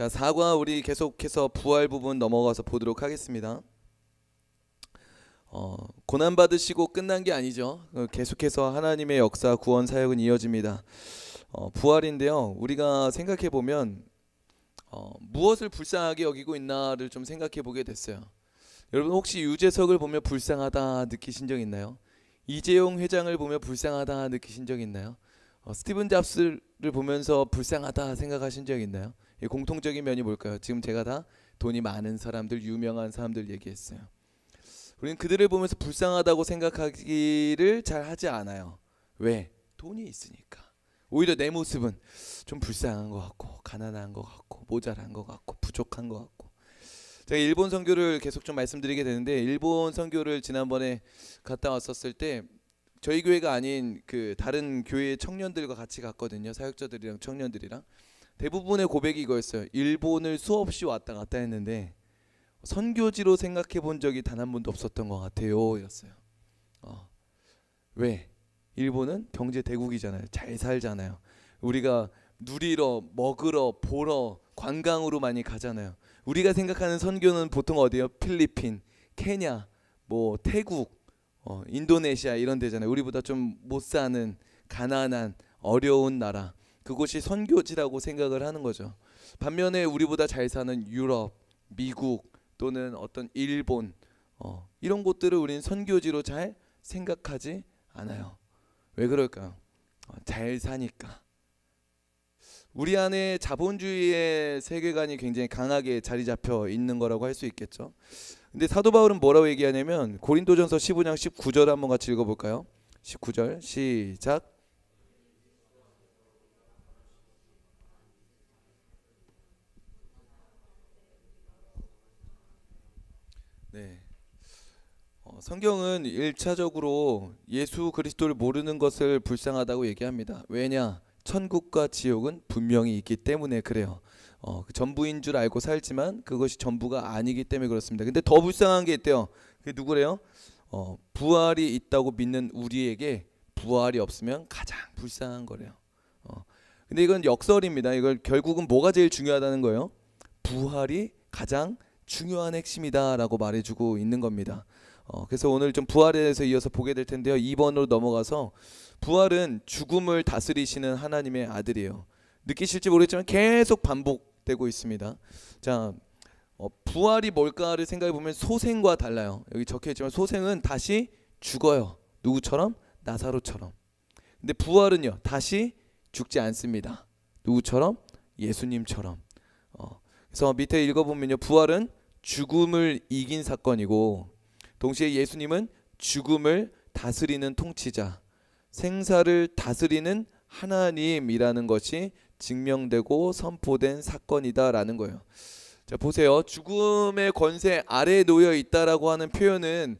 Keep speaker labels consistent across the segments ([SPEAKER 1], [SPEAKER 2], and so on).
[SPEAKER 1] 자, 4과 우리 계속해서 부활 부분 넘어가서 보도록 하겠습니다. 고난 받으시고 끝난 게 아니죠. 계속해서 하나님의 역사 구원 사역은 이어집니다. 부활인데요. 우리가 생각해 보면 무엇을 불쌍하게 여기고 있나를 좀 생각해 보게 됐어요. 여러분 혹시 유재석을 보며 불쌍하다 느끼신 적 있나요? 이재용 회장을 보며 불쌍하다 느끼신 적 있나요? 스티븐 잡스를 보면서 불쌍하다 생각하신 적 있나요? 이 공통적인 면이 뭘까요? 지금 제가 다 돈이 많은 사람들, 유명한 사람들 얘기했어요. 우리는 그들을 보면서 불쌍하다고 생각하기를 잘 하지 않아요. 왜? 돈이 있으니까. 오히려 내 모습은 좀 불쌍한 것 같고, 가난한 것 같고, 모자란 것 같고, 부족한 것 같고. 제가 일본 선교를 계속 좀 말씀드리게 되는데, 일본 선교를 지난번에 갔다 왔었을 때 저희 교회가 아닌 그 다른 교회 청년들과 같이 갔거든요. 사역자들이랑 청년들이랑. 대부분의 고백이 이거였어요. 일본을 수없이 왔다 갔다 했는데 선교지로 생각해 본 적이 단 한 번도 없었던 것 같아요. 이랬어요. 왜? 일본은 경제 대국이잖아요. 잘 살잖아요. 우리가 누리러, 먹으러, 보러, 관광으로 많이 가잖아요. 우리가 생각하는 선교는 보통 어디요? 필리핀, 케냐, 뭐 태국, 인도네시아 이런 데잖아요. 우리보다 좀 못 사는 가난한 어려운 나라. 그곳이 선교지라고 생각을 하는 거죠. 반면에 우리보다 잘 사는 유럽, 미국 또는 어떤 일본 이런 곳들을 우리는 선교지로 잘 생각하지 않아요. 왜 그럴까요? 잘 사니까. 우리 안에 자본주의의 세계관이 굉장히 강하게 자리 잡혀 있는 거라고 할 수 있겠죠. 근데 사도 바울은 뭐라고 얘기하냐면 고린도전서 15장 19절 한번 같이 읽어볼까요? 19절 시작. 네. 성경은 1차적으로 예수 그리스도를 모르는 것을 불쌍하다고 얘기합니다. 왜냐? 천국과 지옥은 분명히 있기 때문에 그래요. 그 전부인 줄 알고 살지만 그것이 전부가 아니기 때문에 그렇습니다. 근데 더 불쌍한 게 있대요. 그게 누구래요? 부활이 있다고 믿는 우리에게 부활이 없으면 가장 불쌍한 거래요. 근데 이건 역설입니다. 이걸 결국은 뭐가 제일 중요하다는 거예요? 부활이 가장 중요한 핵심이다라고 말해주고 있는 겁니다. 그래서 오늘 좀 부활에 대해서 이어서 보게 될 텐데요. 2번으로 넘어가서 부활은 죽음을 다스리시는 하나님의 아들이에요. 느끼실지 모르겠지만 계속 반복되고 있습니다. 자, 부활이 뭘까를 생각해 보면 소생과 달라요. 여기 적혀 있지만 소생은 다시 죽어요. 누구처럼? 나사로처럼. 근데 부활은요, 다시 죽지 않습니다. 누구처럼? 예수님처럼. 그래서 밑에 읽어보면요, 부활은 죽음을 이긴 사건이고 동시에 예수님은 죽음을 다스리는 통치자, 생사를 다스리는 하나님이라는 것이 증명되고 선포된 사건이다라는 거예요. 자, 보세요. 죽음의 권세 아래에 놓여 있다라고 하는 표현은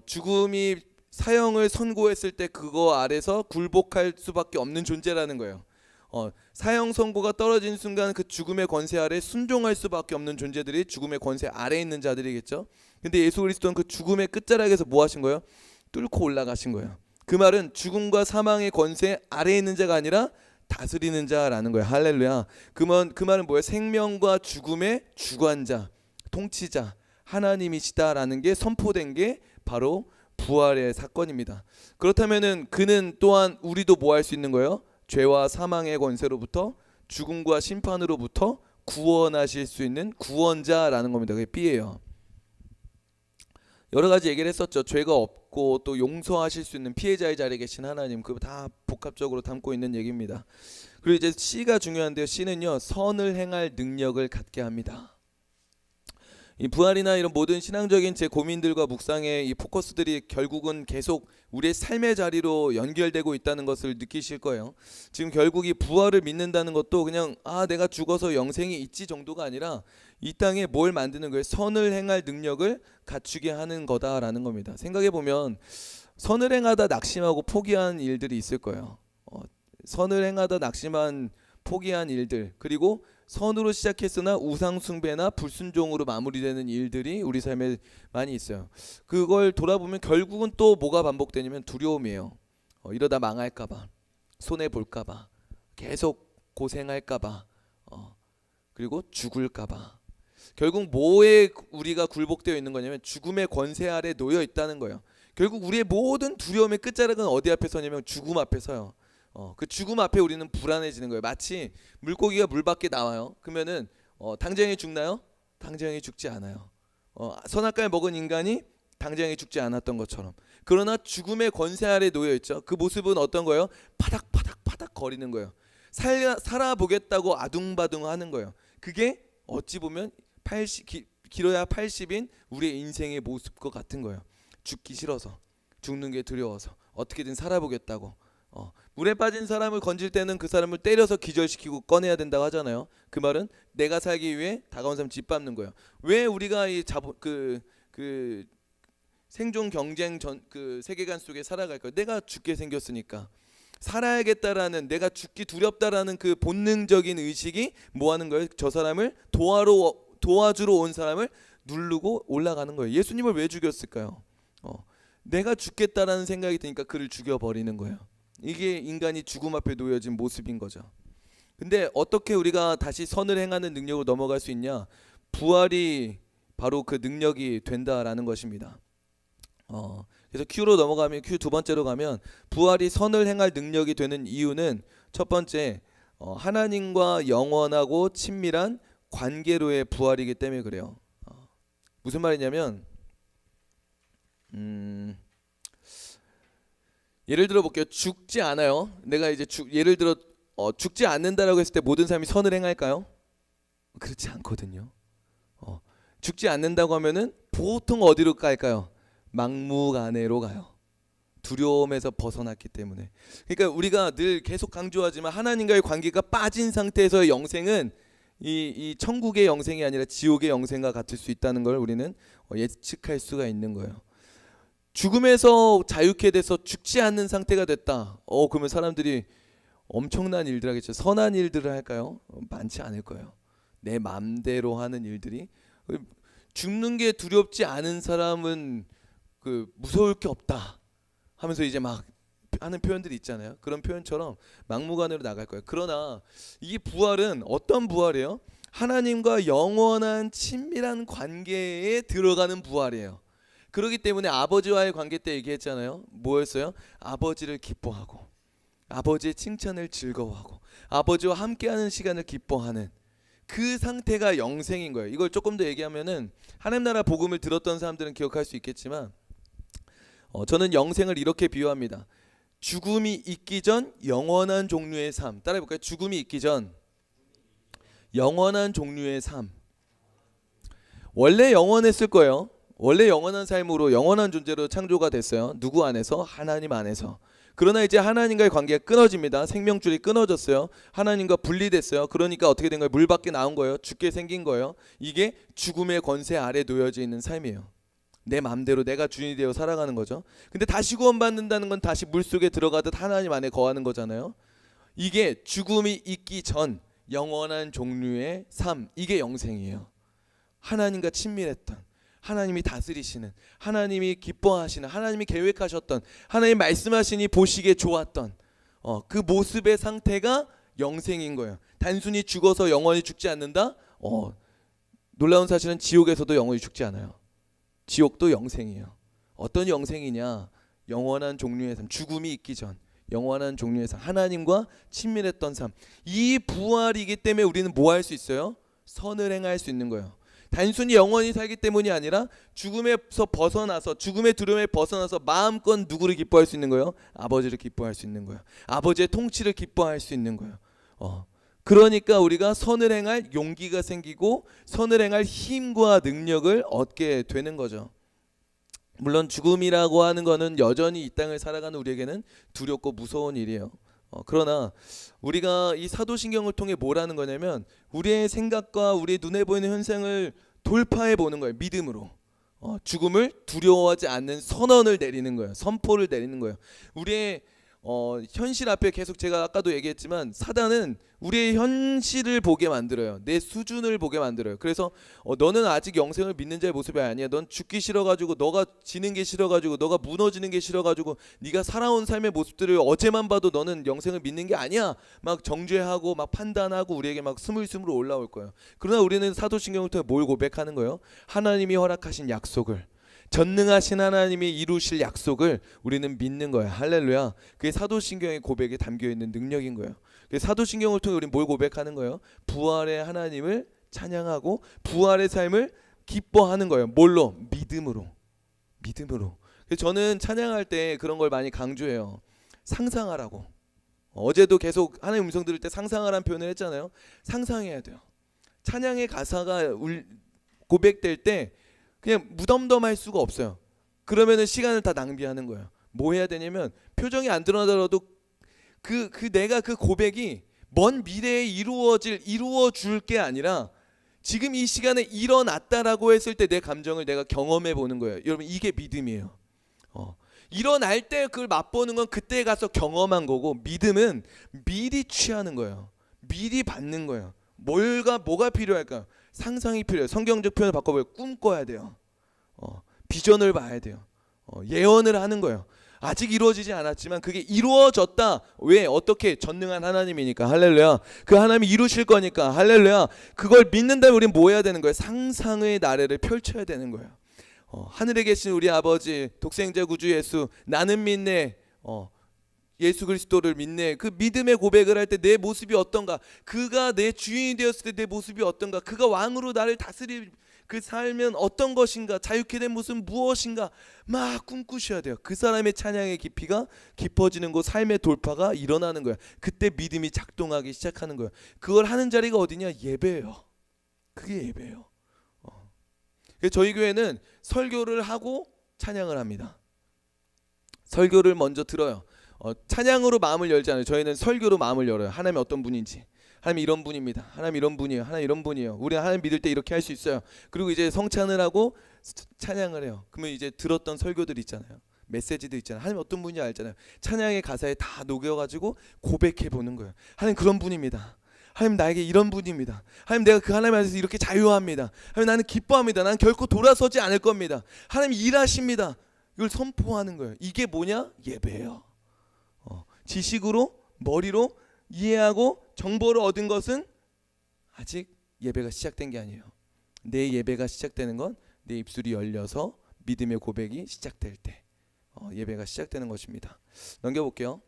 [SPEAKER 1] 죽음이 사형을 선고했을 때 그거 아래서 굴복할 수밖에 없는 존재라는 거예요. 사형 선고가 떨어진 순간 그 죽음의 권세 아래 순종할 수밖에 없는 존재들이 죽음의 권세 아래에 있는 자들이겠죠. 근데 예수 그리스도는 그 죽음의 끝자락에서 뭐 하신 거예요? 뚫고 올라가신 거예요. 그 말은 죽음과 사망의 권세 아래에 있는 자가 아니라 다스리는 자라는 거예요. 할렐루야. 그 말은 뭐예요? 생명과 죽음의 주관자, 통치자, 하나님이시다라는 게 선포된 게 바로 부활의 사건입니다. 그렇다면은 그는 또한 우리도 뭐 할 수 있는 거예요? 죄와 사망의 권세로부터 죽음과 심판으로부터 구원하실 수 있는 구원자라는 겁니다. 그게 B예요. 여러 가지 얘기를 했었죠. 죄가 없고 또 용서하실 수 있는 피해자의 자리에 계신 하나님, 그거 다 복합적으로 담고 있는 얘기입니다. 그리고 이제 C가 중요한데요. C는요, 선을 행할 능력을 갖게 합니다. 이 부활이나 이런 모든 신앙적인 제 고민들과 묵상의 이 포커스들이 결국은 계속 우리의 삶의 자리로 연결되고 있다는 것을 느끼실 거예요. 지금 결국 이 부활을 믿는다는 것도 그냥 내가 죽어서 영생이 있지 정도가 아니라 이 땅에 뭘 만드는 거예요? 선을 행할 능력을 갖추게 하는 거다라는 겁니다. 생각해 보면 선을 행하다 낙심하고 포기한 일들이 있을 거예요. 선을 행하다 낙심한 포기한 일들, 그리고 선으로 시작했으나 우상 숭배나 불순종으로 마무리되는 일들이 우리 삶에 많이 있어요. 그걸 돌아보면 결국은 또 뭐가 반복되냐면 두려움이에요. 이러다 망할까봐, 손해 볼까봐, 계속 고생할까봐, 그리고 죽을까봐. 결국 뭐에 우리가 굴복되어 있는 거냐면 죽음의 권세 아래 놓여 있다는 거예요. 결국 우리의 모든 두려움의 끝자락은 어디 앞에 서냐면 죽음 앞에 서요. 그 죽음 앞에 우리는 불안해지는 거예요. 마치 물고기가 물 밖에 나와요. 그러면은 당장에 죽나요? 당장에 죽지 않아요. 선악과를 먹은 인간이 당장에 죽지 않았던 것처럼. 그러나 죽음의 권세 아래 놓여 있죠. 그 모습은 어떤 거예요? 파닥파닥 거리는 거예요. 살아보겠다고 아둥바둥하는 거예요. 그게 어찌 보면 길어야 80인 우리의 인생의 모습과 같은 거예요. 죽기 싫어서, 죽는 게 두려워서 어떻게든 살아보겠다고. 물에 빠진 사람을 건질 때는 그 사람을 때려서 기절시키고 꺼내야 된다고 하잖아요. 그 말은 내가 살기 위해 다가온 사람 짓밟는 거예요. 왜 우리가 이 생존 경쟁 그 세계관 속에 살아갈까요? 내가 죽게 생겼으니까. 살아야겠다라는, 내가 죽기 두렵다라는 그 본능적인 의식이 뭐 하는 거예요? 저 사람을 도와주러 온 사람을 누르고 올라가는 거예요. 예수님을 왜 죽였을까요? 내가 죽겠다라는 생각이 드니까 그를 죽여버리는 거예요. 이게 인간이 죽음 앞에 놓여진 모습인 거죠. 근데 어떻게 우리가 다시 선을 행하는 능력으로 넘어갈 수 있냐? 부활이 바로 그 능력이 된다라는 것입니다. 그래서 Q로 넘어가면, Q 두 번째로 가면, 부활이 선을 행할 능력이 되는 이유는 첫 번째, 하나님과 영원하고 친밀한 관계로의 부활이기 때문에 그래요. 무슨 말이냐면 예를 들어 볼게요. 죽지 않아요. 내가 이제 예를 들어 죽지 않는다라고 했을 때 모든 사람이 선을 행할까요? 그렇지 않거든요. 죽지 않는다고 하면은 보통 어디로 갈까요? 막무가내로 가요. 두려움에서 벗어났기 때문에. 그러니까 우리가 늘 계속 강조하지만 하나님과의 관계가 빠진 상태에서의 영생은 이 천국의 영생이 아니라 지옥의 영생과 같을 수 있다는 걸 우리는 예측할 수가 있는 거예요. 죽음에서 자유케 돼서 죽지 않는 상태가 됐다. 그러면 사람들이 엄청난 일들 하겠죠. 선한 일들을 할까요? 많지 않을 거예요. 내 맘대로 하는 일들이. 죽는 게 두렵지 않은 사람은 무서울 게 없다 하면서 이제 막 하는 표현들이 있잖아요. 그런 표현처럼 막무가내로 나갈 거예요. 그러나 이 부활은 어떤 부활이에요? 하나님과 영원한 친밀한 관계에 들어가는 부활이에요. 그렇기 때문에 아버지와의 관계 때 얘기했잖아요. 뭐였어요? 아버지를 기뻐하고, 아버지의 칭찬을 즐거워하고, 아버지와 함께하는 시간을 기뻐하는 그 상태가 영생인 거예요. 이걸 조금 더 얘기하면은, 하나님 나라 복음을 들었던 사람들은 기억할 수 있겠지만, 저는 영생을 이렇게 비유합니다. 죽음이 있기 전 영원한 종류의 삶. 따라해볼까요? 죽음이 있기 전 영원한 종류의 삶. 원래 영원했을 거예요. 원래 영원한 삶으로, 영원한 존재로 창조가 됐어요. 누구 안에서? 하나님 안에서. 그러나 이제 하나님과의 관계가 끊어집니다. 생명줄이 끊어졌어요. 하나님과 분리됐어요. 그러니까 어떻게 된 거예요? 물 밖에 나온 거예요. 죽게 생긴 거예요. 이게 죽음의 권세 아래 놓여져 있는 삶이에요. 내 마음대로 내가 주인이 되어 살아가는 거죠. 근데 다시 구원받는다는 건 다시 물속에 들어가듯 하나님 안에 거하는 거잖아요. 이게 죽음이 있기 전 영원한 종류의 삶, 이게 영생이에요. 하나님과 친밀했던, 하나님이 다스리시는, 하나님이 기뻐하시는, 하나님이 계획하셨던, 하나님 말씀하시니 보시기에 좋았던 그 모습의 상태가 영생인 거예요. 단순히 죽어서 영원히 죽지 않는다? 놀라운 사실은 지옥에서도 영원히 죽지 않아요. 지옥도 영생이에요. 어떤 영생이냐? 영원한 종류의 삶, 죽음이 있기 전 영원한 종류의 삶, 하나님과 친밀했던 삶. 이 부활이기 때문에 우리는 뭐 할 수 있어요? 선을 행할 수 있는 거예요. 단순히 영원히 살기 때문이 아니라 죽음에서 벗어나서, 죽음의 두려움에 벗어나서 마음껏 누구를 기뻐할 수 있는 거예요? 아버지를 기뻐할 수 있는 거예요. 아버지의 통치를 기뻐할 수 있는 거예요. 그러니까 우리가 선을 행할 용기가 생기고 선을 행할 힘과 능력을 얻게 되는 거죠. 물론 죽음이라고 하는 거는 여전히 이 땅을 살아가는 우리에게는 두렵고 무서운 일이에요. 그러나 우리가 이 사도신경을 통해 뭐라는 거냐면, 우리의 생각과 우리의 눈에 보이는 현상을 돌파해 보는 거예요. 믿음으로. 죽음을 두려워하지 않는 선언을 내리는 거예요. 선포를 내리는 거예요. 우리의 현실 앞에 계속 제가 아까도 얘기했지만 사단은 우리의 현실을 보게 만들어요. 내 수준을 보게 만들어요. 그래서 너는 아직 영생을 믿는 자의 모습이 아니야. 넌 죽기 싫어가지고, 너가 지는 게 싫어가지고, 너가 무너지는 게 싫어가지고, 네가 살아온 삶의 모습들을 어제만 봐도 너는 영생을 믿는 게 아니야. 막 정죄하고 막 판단하고 우리에게 막 스물스물 올라올 거예요. 그러나 우리는 사도신경을 통해 뭘 고백하는 거예요? 하나님이 허락하신 약속을, 전능하신 하나님이 이루실 약속을 우리는 믿는 거야. 할렐루야. 그게 사도신경의 고백에 담겨있는 능력인 거예요. 사도신경을 통해 우리는 뭘 고백하는 거예요? 부활의 하나님을 찬양하고 부활의 삶을 기뻐하는 거예요. 뭘로? 믿음으로. 믿음으로. 그래서 저는 찬양할 때 그런 걸 많이 강조해요. 상상하라고. 어제도 계속 하나님 음성 들을 때 상상하라는 표현을 했잖아요. 상상해야 돼요. 찬양의 가사가 고백될 때 그냥 무덤덤할 수가 없어요. 그러면은 시간을 다 낭비하는 거예요. 뭐 해야 되냐면 표정이 안 드러나더라도 내가 그 고백이 먼 미래에 이루어줄 게 아니라 지금 이 시간에 일어났다라고 했을 때 내 감정을 내가 경험해 보는 거예요. 여러분, 이게 믿음이에요. 일어날 때 그걸 맛보는 건 그때 가서 경험한 거고, 믿음은 미리 취하는 거예요. 미리 받는 거예요. 뭐가 필요할까요? 상상이 필요해요. 성경적 표현을 바꿔보면 꿈꿔야 돼요. 비전을 봐야 돼요. 예언을 하는 거예요. 아직 이루어지지 않았지만 그게 이루어졌다. 왜? 어떻게? 전능한 하나님이니까. 할렐루야. 그 하나님이 이루실 거니까. 할렐루야. 그걸 믿는다면 우리는 뭐 해야 되는 거예요? 상상의 나래를 펼쳐야 되는 거예요. 하늘에 계신 우리 아버지, 독생자 구주 예수, 나는 믿네. 예수 그리스도를 믿네. 그 믿음의 고백을 할 때 내 모습이 어떤가, 그가 내 주인이 되었을 때 내 모습이 어떤가, 그가 왕으로 나를 다스릴 그 살면 어떤 것인가, 자유케 된 모습 무엇인가 막 꿈꾸셔야 돼요. 그 사람의 찬양의 깊이가 깊어지는 거, 삶의 돌파가 일어나는 거야. 그때 믿음이 작동하기 시작하는 거야. 그걸 하는 자리가 어디냐? 예배예요. 그게 예배예요. 저희 교회는 설교를 하고 찬양을 합니다. 설교를 먼저 들어요. 찬양으로 마음을 열지 않아요. 저희는 설교로 마음을 열어요. 하나님이 어떤 분인지. 하나님 이런 분입니다. 하나님 이런 분이에요. 하나님 이런 분이에요. 우리 하나님 믿을 때 이렇게 할 수 있어요. 그리고 이제 성찬을 하고 찬양을 해요. 그러면 이제 들었던 설교들 있잖아요. 메시지도 있잖아요. 하나님 어떤 분인지 알잖아요. 찬양의 가사에 다 녹여가지고 고백해 보는 거예요. 하나님 그런 분입니다. 하나님 나에게 이런 분입니다. 하나님 내가 그 하나님 안에서 이렇게 자유합니다. 하나님 나는 기뻐합니다. 나는 결코 돌아서지 않을 겁니다. 하나님 일하십니다. 이걸 선포하는 거예요. 이게 뭐냐? 예배예요. 지식으로, 머리로 이해하고 정보를 얻은 것은 아직 예배가 시작된 게 아니에요. 내 예배가 시작되는 건 내 입술이 열려서 믿음의 고백이 시작될 때 예배가 시작되는 것입니다. 넘겨볼게요.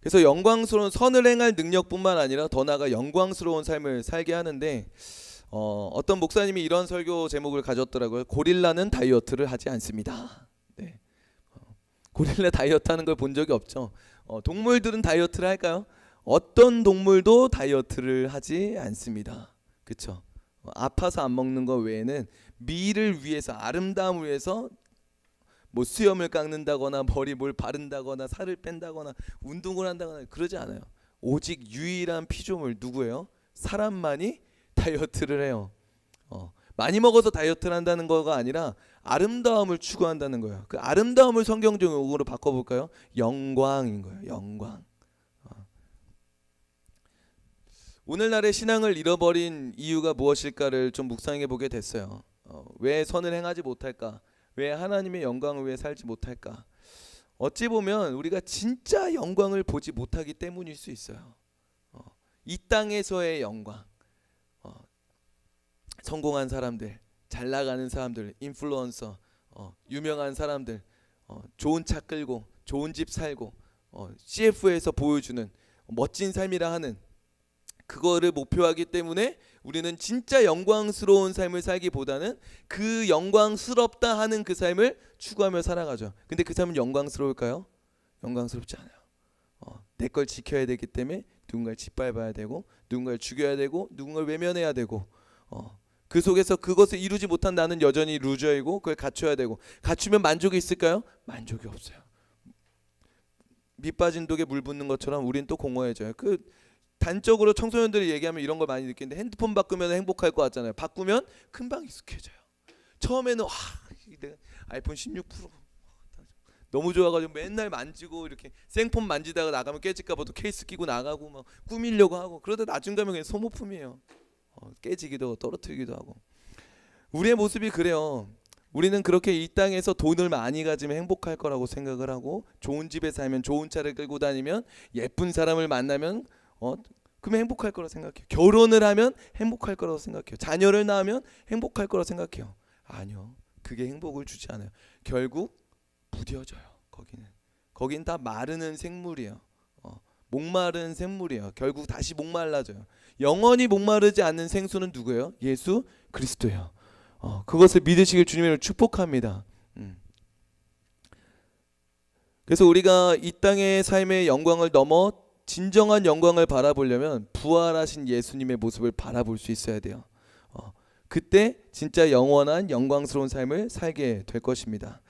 [SPEAKER 1] 그래서 영광스러운 선을 행할 능력뿐만 아니라 더 나아가 영광스러운 삶을 살게 하는데, 어떤 목사님이 이런 설교 제목을 가졌더라고요. 고릴라는 다이어트를 하지 않습니다. 네. 고릴라 다이어트 하는 걸 본 적이 없죠. 동물들은 다이어트를 할까요? 어떤 동물도 다이어트를 하지 않습니다. 그렇죠? 아파서 안 먹는 것 외에는 미를 위해서, 아름다움을 위해서 뭐 수염을 깎는다거나 머리 뭘 바른다거나 살을 뺀다거나 운동을 한다거나 그러지 않아요. 오직 유일한 피조물 누구예요? 사람만이 다이어트를 해요. 많이 먹어서 다이어트를 한다는 거가 아니라 아름다움을 추구한다는 거예요. 그 아름다움을 성경적 용어로 바꿔볼까요? 영광인 거예요. 영광. 오늘날의 신앙을 잃어버린 이유가 무엇일까를 좀 묵상해 보게 됐어요. 왜 선을 행하지 못할까? 왜 하나님의 영광을 위해 살지 못할까? 어찌 보면 우리가 진짜 영광을 보지 못하기 때문일 수 있어요. 이 땅에서의 영광, 성공한 사람들, 잘 나가는 사람들, 인플루언서, 유명한 사람들, 좋은 차 끌고 좋은 집 살고 CF에서 보여주는 멋진 삶이라 하는 그거를 목표하기 때문에 우리는 진짜 영광스러운 삶을 살기보다는 그 영광스럽다 하는 그 삶을 추구하며 살아가죠. 근데 그 삶은 영광스러울까요? 영광스럽지 않아요. 내 걸 지켜야 되기 때문에 누군가를 짓밟아야 되고, 누군가를 죽여야 되고, 누군가를 외면해야 되고, 그 속에서 그것을 이루지 못한 나는 여전히 루저이고 그걸 갖춰야 되고, 갖추면 만족이 있을까요? 만족이 없어요. 밑 빠진 독에 물 붓는 것처럼 우린 또 공허해져요. 단적으로 청소년들이 얘기하면 이런 걸 많이 느끼는데, 핸드폰 바꾸면 행복할 것 같잖아요. 바꾸면 금방 익숙해져요. 처음에는 내가 아이폰 16 프로 너무 좋아가지고 맨날 만지고 이렇게 생폰 만지다가 나가면 깨질까봐 또 케이스 끼고 나가고 막 꾸미려고 하고, 그러다 나중 가면 그냥 소모품이에요. 깨지기도 하고 떨어뜨리기도 하고. 우리의 모습이 그래요. 우리는 그렇게 이 땅에서 돈을 많이 가지면 행복할 거라고 생각을 하고, 좋은 집에 살면, 좋은 차를 끌고 다니면, 예쁜 사람을 만나면 그러면 행복할 거라고 생각해요. 결혼을 하면 행복할 거라고 생각해요. 자녀를 낳으면 행복할 거라고 생각해요. 아니요, 그게 행복을 주지 않아요. 결국 무뎌져요. 거긴 다 마르는 생물이에요. 목마른 생물이에요. 결국 다시 목말라져요. 영원히 목마르지 않는 생수는 누구예요? 예수 그리스도예요. 그것을 믿으시길 주님으로 축복합니다. 그래서 우리가 이 땅의 삶의 영광을 넘어 진정한 영광을 바라보려면 부활하신 예수님의 모습을 바라볼 수 있어야 돼요. 그때 진짜 영원한 영광스러운 삶을 살게 될 것입니다.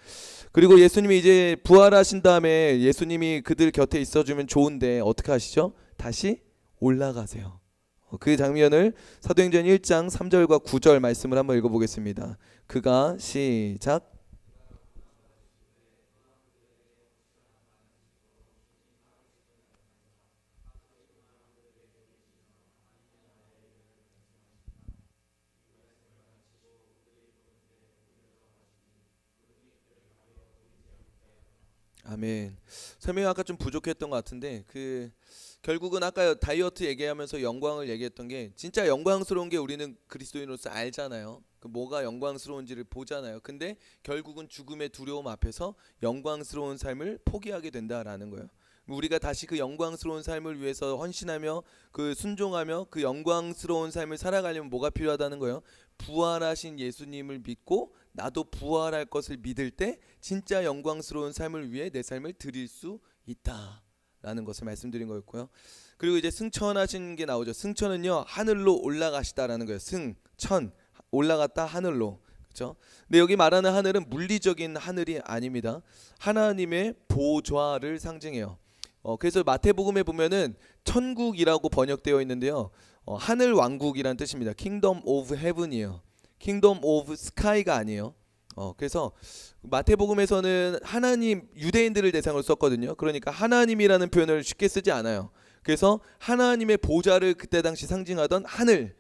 [SPEAKER 1] 그리고 예수님이 이제 부활하신 다음에 예수님이 그들 곁에 있어주면 좋은데 어떻게 하시죠? 다시 올라가세요. 그 장면을 사도행전 1장 3절과 9절 말씀을 한번 읽어보겠습니다. 그가 시작. 아멘. 설명이 아까 좀 부족했던 것 같은데, 결국은 아까 다이어트 얘기하면서 영광을 얘기했던 게, 진짜 영광스러운 게 우리는 그리스도인으로서 알잖아요. 뭐가 영광스러운지를 보잖아요. 근데 결국은 죽음의 두려움 앞에서 영광스러운 삶을 포기하게 된다라는 거예요. 우리가 다시 그 영광스러운 삶을 위해서 헌신하며 순종하며 그 영광스러운 삶을 살아가려면 뭐가 필요하다는 거예요? 부활하신 예수님을 믿고 나도 부활할 것을 믿을 때 진짜 영광스러운 삶을 위해 내 삶을 드릴 수 있다라는 것을 말씀드린 거였고요. 그리고 이제 승천하신 게 나오죠. 승천은요, 하늘로 올라가시다라는 거예요. 승천, 올라갔다 하늘로. 그렇죠? 근데 여기 말하는 하늘은 물리적인 하늘이 아닙니다. 하나님의 보좌를 상징해요. 그래서 마태복음에 보면은 천국이라고 번역되어 있는데요. 하늘 왕국이란 뜻입니다. Kingdom of Heaven이에요. Kingdom of Sky가 아니에요. 그래서 마태복음에서는 하나님, 유대인들을 대상으로 썼거든요. 그러니까 하나님이라는 표현을 쉽게 쓰지 않아요. 그래서 하나님의 보좌를 그때 당시 상징하던 하늘의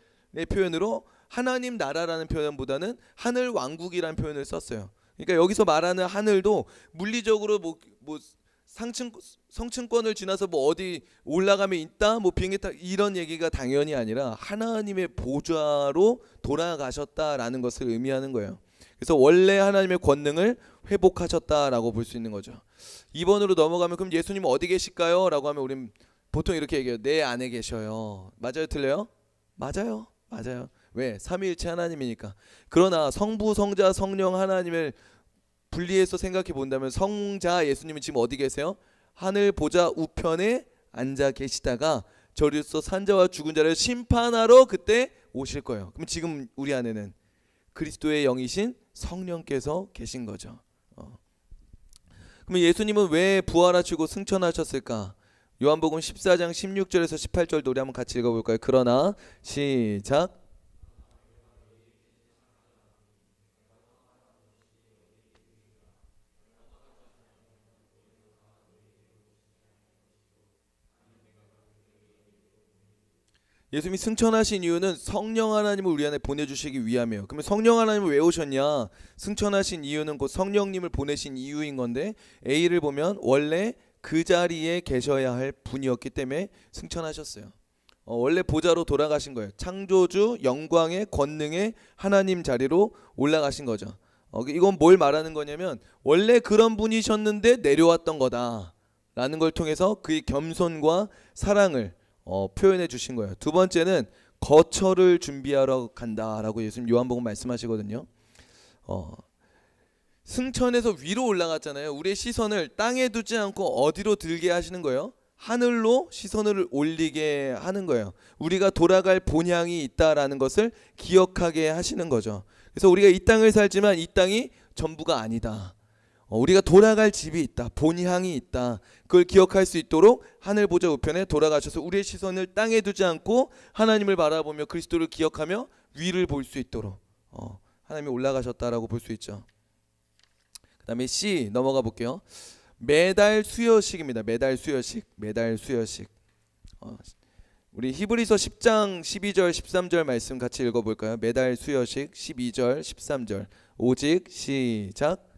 [SPEAKER 1] 표현으로 하나님 나라라는 표현보다는 하늘 왕국이라는 표현을 썼어요. 그러니까 여기서 말하는 하늘도 물리적으로 뭐 성층권을 지나서 뭐 어디 올라가면 있다, 뭐 비행기 타, 이런 얘기가 당연히 아니라 하나님의 보좌로 돌아가셨다라는 것을 의미하는 거예요. 그래서 원래 하나님의 권능을 회복하셨다라고 볼 수 있는 거죠. 2번으로 넘어가면, 그럼 예수님 어디 계실까요? 라고 하면 우린 보통 이렇게 얘기해요. 내 안에 계셔요. 맞아요, 틀려요? 맞아요. 왜? 삼위일체 하나님이니까. 그러나 성부, 성자, 성령 하나님을 분리해서 생각해 본다면, 성자 예수님은 지금 어디 계세요? 하늘 보좌 우편에 앉아 계시다가 저리로서 산자와 죽은 자를 심판하러 그때 오실 거예요. 그럼 지금 우리 안에는 그리스도의 영이신 성령께서 계신 거죠. 그러면 예수님은 왜 부활하시고 승천하셨을까? 요한복음 14장 16절에서 18절 노래 한번 같이 읽어볼까요? 그러나 시작. 예수님이 승천하신 이유는 성령 하나님을 우리 안에 보내주시기 위함이에요. 그러면 성령 하나님을 왜 오셨냐? 승천하신 이유는 곧 성령님을 보내신 이유인 건데, A를 보면 원래 그 자리에 계셔야 할 분이었기 때문에 승천하셨어요. 원래 보좌로 돌아가신 거예요. 창조주 영광의 권능의 하나님 자리로 올라가신 거죠. 이건 뭘 말하는 거냐면, 원래 그런 분이셨는데 내려왔던 거다라는 걸 통해서 그의 겸손과 사랑을 표현해 주신 거예요. 두 번째는 거처를 준비하러 간다라고 예수님 요한복음 말씀하시거든요. 승천해서 위로 올라갔잖아요. 우리의 시선을 땅에 두지 않고 어디로 들게 하시는 거예요? 하늘로 시선을 올리게 하는 거예요. 우리가 돌아갈 본향이 있다라는 것을 기억하게 하시는 거죠. 그래서 우리가 이 땅을 살지만 이 땅이 전부가 아니다. 우리가 돌아갈 집이 있다, 본향이 있다. 그걸 기억할 수 있도록 하늘 보좌 우편에 돌아가셔서 우리의 시선을 땅에 두지 않고 하나님을 바라보며 그리스도를 기억하며 위를 볼 수 있도록 하나님이 올라가셨다라고 볼 수 있죠. 그 그다음에 C 넘어가 볼게요. 매달 수여식입니다. 매달 수여식. 매달 수여식. 우리 히브리서 10장 12절 13절 말씀 같이 읽어볼까요? 매달 수여식 12절 13절. 오직 시작.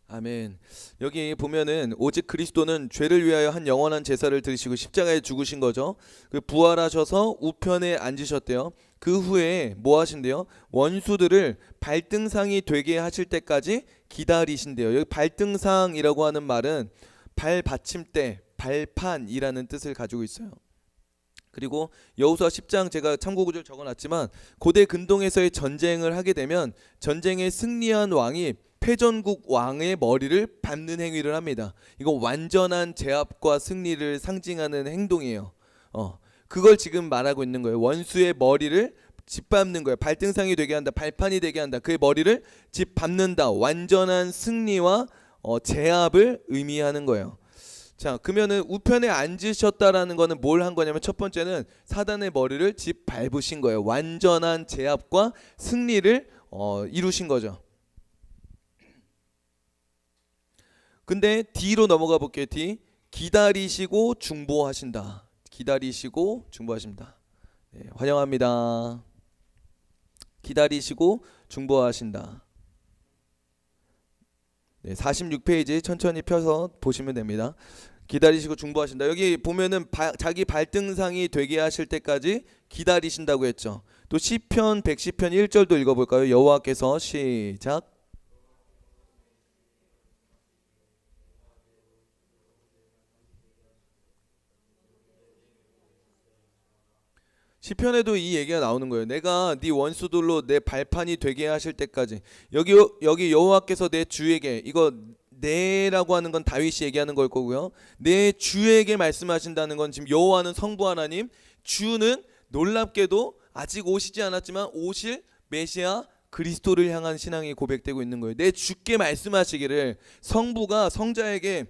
[SPEAKER 1] 아멘. 여기 보면은 오직 그리스도는 죄를 위하여 한 영원한 제사를 드리시고 십자가에 죽으신 거죠. 그 부활하셔서 우편에 앉으셨대요. 그 후에 뭐 하신대요? 원수들을 발등상이 되게 하실 때까지 기다리신대요. 여기 발등상이라고 하는 말은 발 받침대, 발판이라는 뜻을 가지고 있어요. 그리고 여호수아 10장 제가 참고구절 적어놨지만 고대 근동에서의 전쟁을 하게 되면 전쟁에 승리한 왕이 패전국 왕의 머리를 밟는 행위를 합니다. 이거 완전한 제압과 승리를 상징하는 행동이에요. 그걸 지금 말하고 있는 거예요. 원수의 머리를 짓밟는 거예요. 발등상이 되게 한다. 발판이 되게 한다. 그의 머리를 짓밟는다. 완전한 승리와 제압을 의미하는 거예요. 자, 그러면은 우편에 앉으셨다라는 거는 뭘 한 거냐면 첫 번째는 사단의 머리를 짓밟으신 거예요. 완전한 제압과 승리를 이루신 거죠. 근데 D로 넘어가 볼게요. D. 기다리시고 중보하신다. 기다리시고 중보하십니다. 네, 환영합니다. 기다리시고 중보하신다. 네, 46페이지 천천히 펴서 보시면 됩니다. 기다리시고 중보하신다. 여기 보면은 자기 발등상이 되게 하실 때까지 기다리신다고 했죠. 또 시편 110편 1절도 읽어볼까요? 여호와께서 시작. 시편에도 이 얘기가 나오는 거예요. 내가 네 원수들로 내 발판이 되게 하실 때까지. 여기 여호와께서 내 주에게, 이거 내라고 하는 건 다윗이 얘기하는 걸 거고요. 내 주에게 말씀하신다는 건 지금 여호와는 성부 하나님, 주는 놀랍게도 아직 오시지 않았지만 오실 메시아 그리스도를 향한 신앙이 고백되고 있는 거예요. 내 주께 말씀하시기를, 성부가 성자에게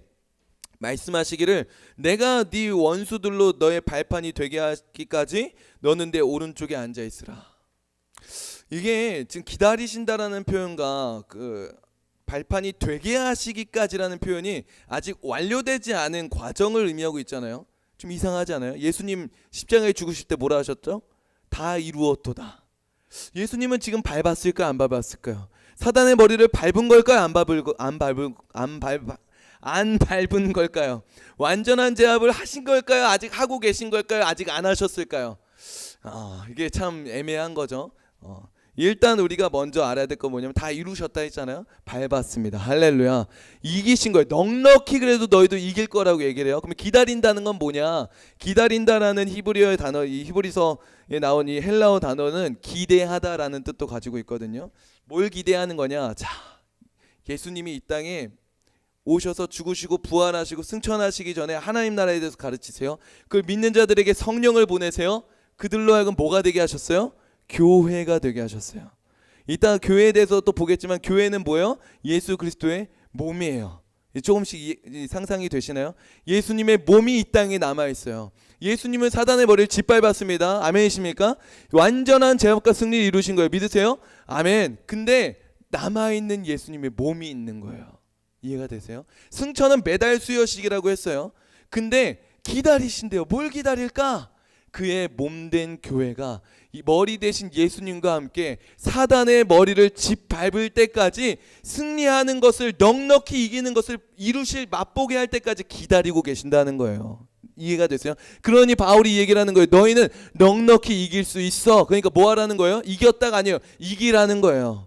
[SPEAKER 1] 말씀하시기를, 내가 네 원수들로 너의 발판이 되게 하기까지 너는 내 오른쪽에 앉아 있으라. 이게 지금 기다리신다라는 표현과 그 발판이 되게 하시기까지라는 표현이 아직 완료되지 않은 과정을 의미하고 있잖아요. 좀 이상하지 않아요? 예수님 십자가에 죽으실 때 뭐라 하셨죠? 다 이루었도다. 예수님은 지금 밟았을까요? 안 밟았을까요? 사단의 머리를 밟은 걸까요? 안 밟은 걸까요? 완전한 제압을 하신 걸까요? 아직 하고 계신 걸까요? 아직 안 하셨을까요? 이게 참 애매한 거죠. 일단 우리가 먼저 알아야 될 건 뭐냐면 다 이루셨다 했잖아요. 밟았습니다. 할렐루야. 이기신 거예요. 넉넉히 그래도 너희도 이길 거라고 얘기를 해요. 그럼 기다린다는 건 뭐냐? 기다린다라는 히브리어의 단어, 이 히브리서에 나온 이 헬라어 단어는 기대하다라는 뜻도 가지고 있거든요. 뭘 기대하는 거냐? 자, 예수님이 이 땅에 오셔서 죽으시고 부활하시고 승천하시기 전에 하나님 나라에 대해서 가르치세요. 그걸 믿는 자들에게 성령을 보내세요. 그들로 하여금 뭐가 되게 하셨어요? 교회가 되게 하셨어요. 이따 교회에 대해서 또 보겠지만 교회는 뭐예요? 예수 그리스도의 몸이에요. 조금씩 상상이 되시나요? 예수님의 몸이 이 땅에 남아있어요. 예수님은 사단의 머리를 짓밟았습니다. 아멘이십니까? 완전한 제압과 승리를 이루신 거예요. 믿으세요? 아멘. 근데 남아있는 예수님의 몸이 있는 거예요. 이해가 되세요? 승천은 매달 수여식이라고 했어요. 근데 기다리신대요. 뭘 기다릴까? 그의 몸된 교회가 이 머리 대신 예수님과 함께 사단의 머리를 짓밟을 때까지 승리하는 것을, 넉넉히 이기는 것을 이루실, 맛보게 할 때까지 기다리고 계신다는 거예요. 이해가 되세요? 그러니 바울이 이 얘기를 하는 거예요. 너희는 넉넉히 이길 수 있어. 그러니까 뭐 하라는 거예요? 이겼다가 아니에요. 이기라는 거예요.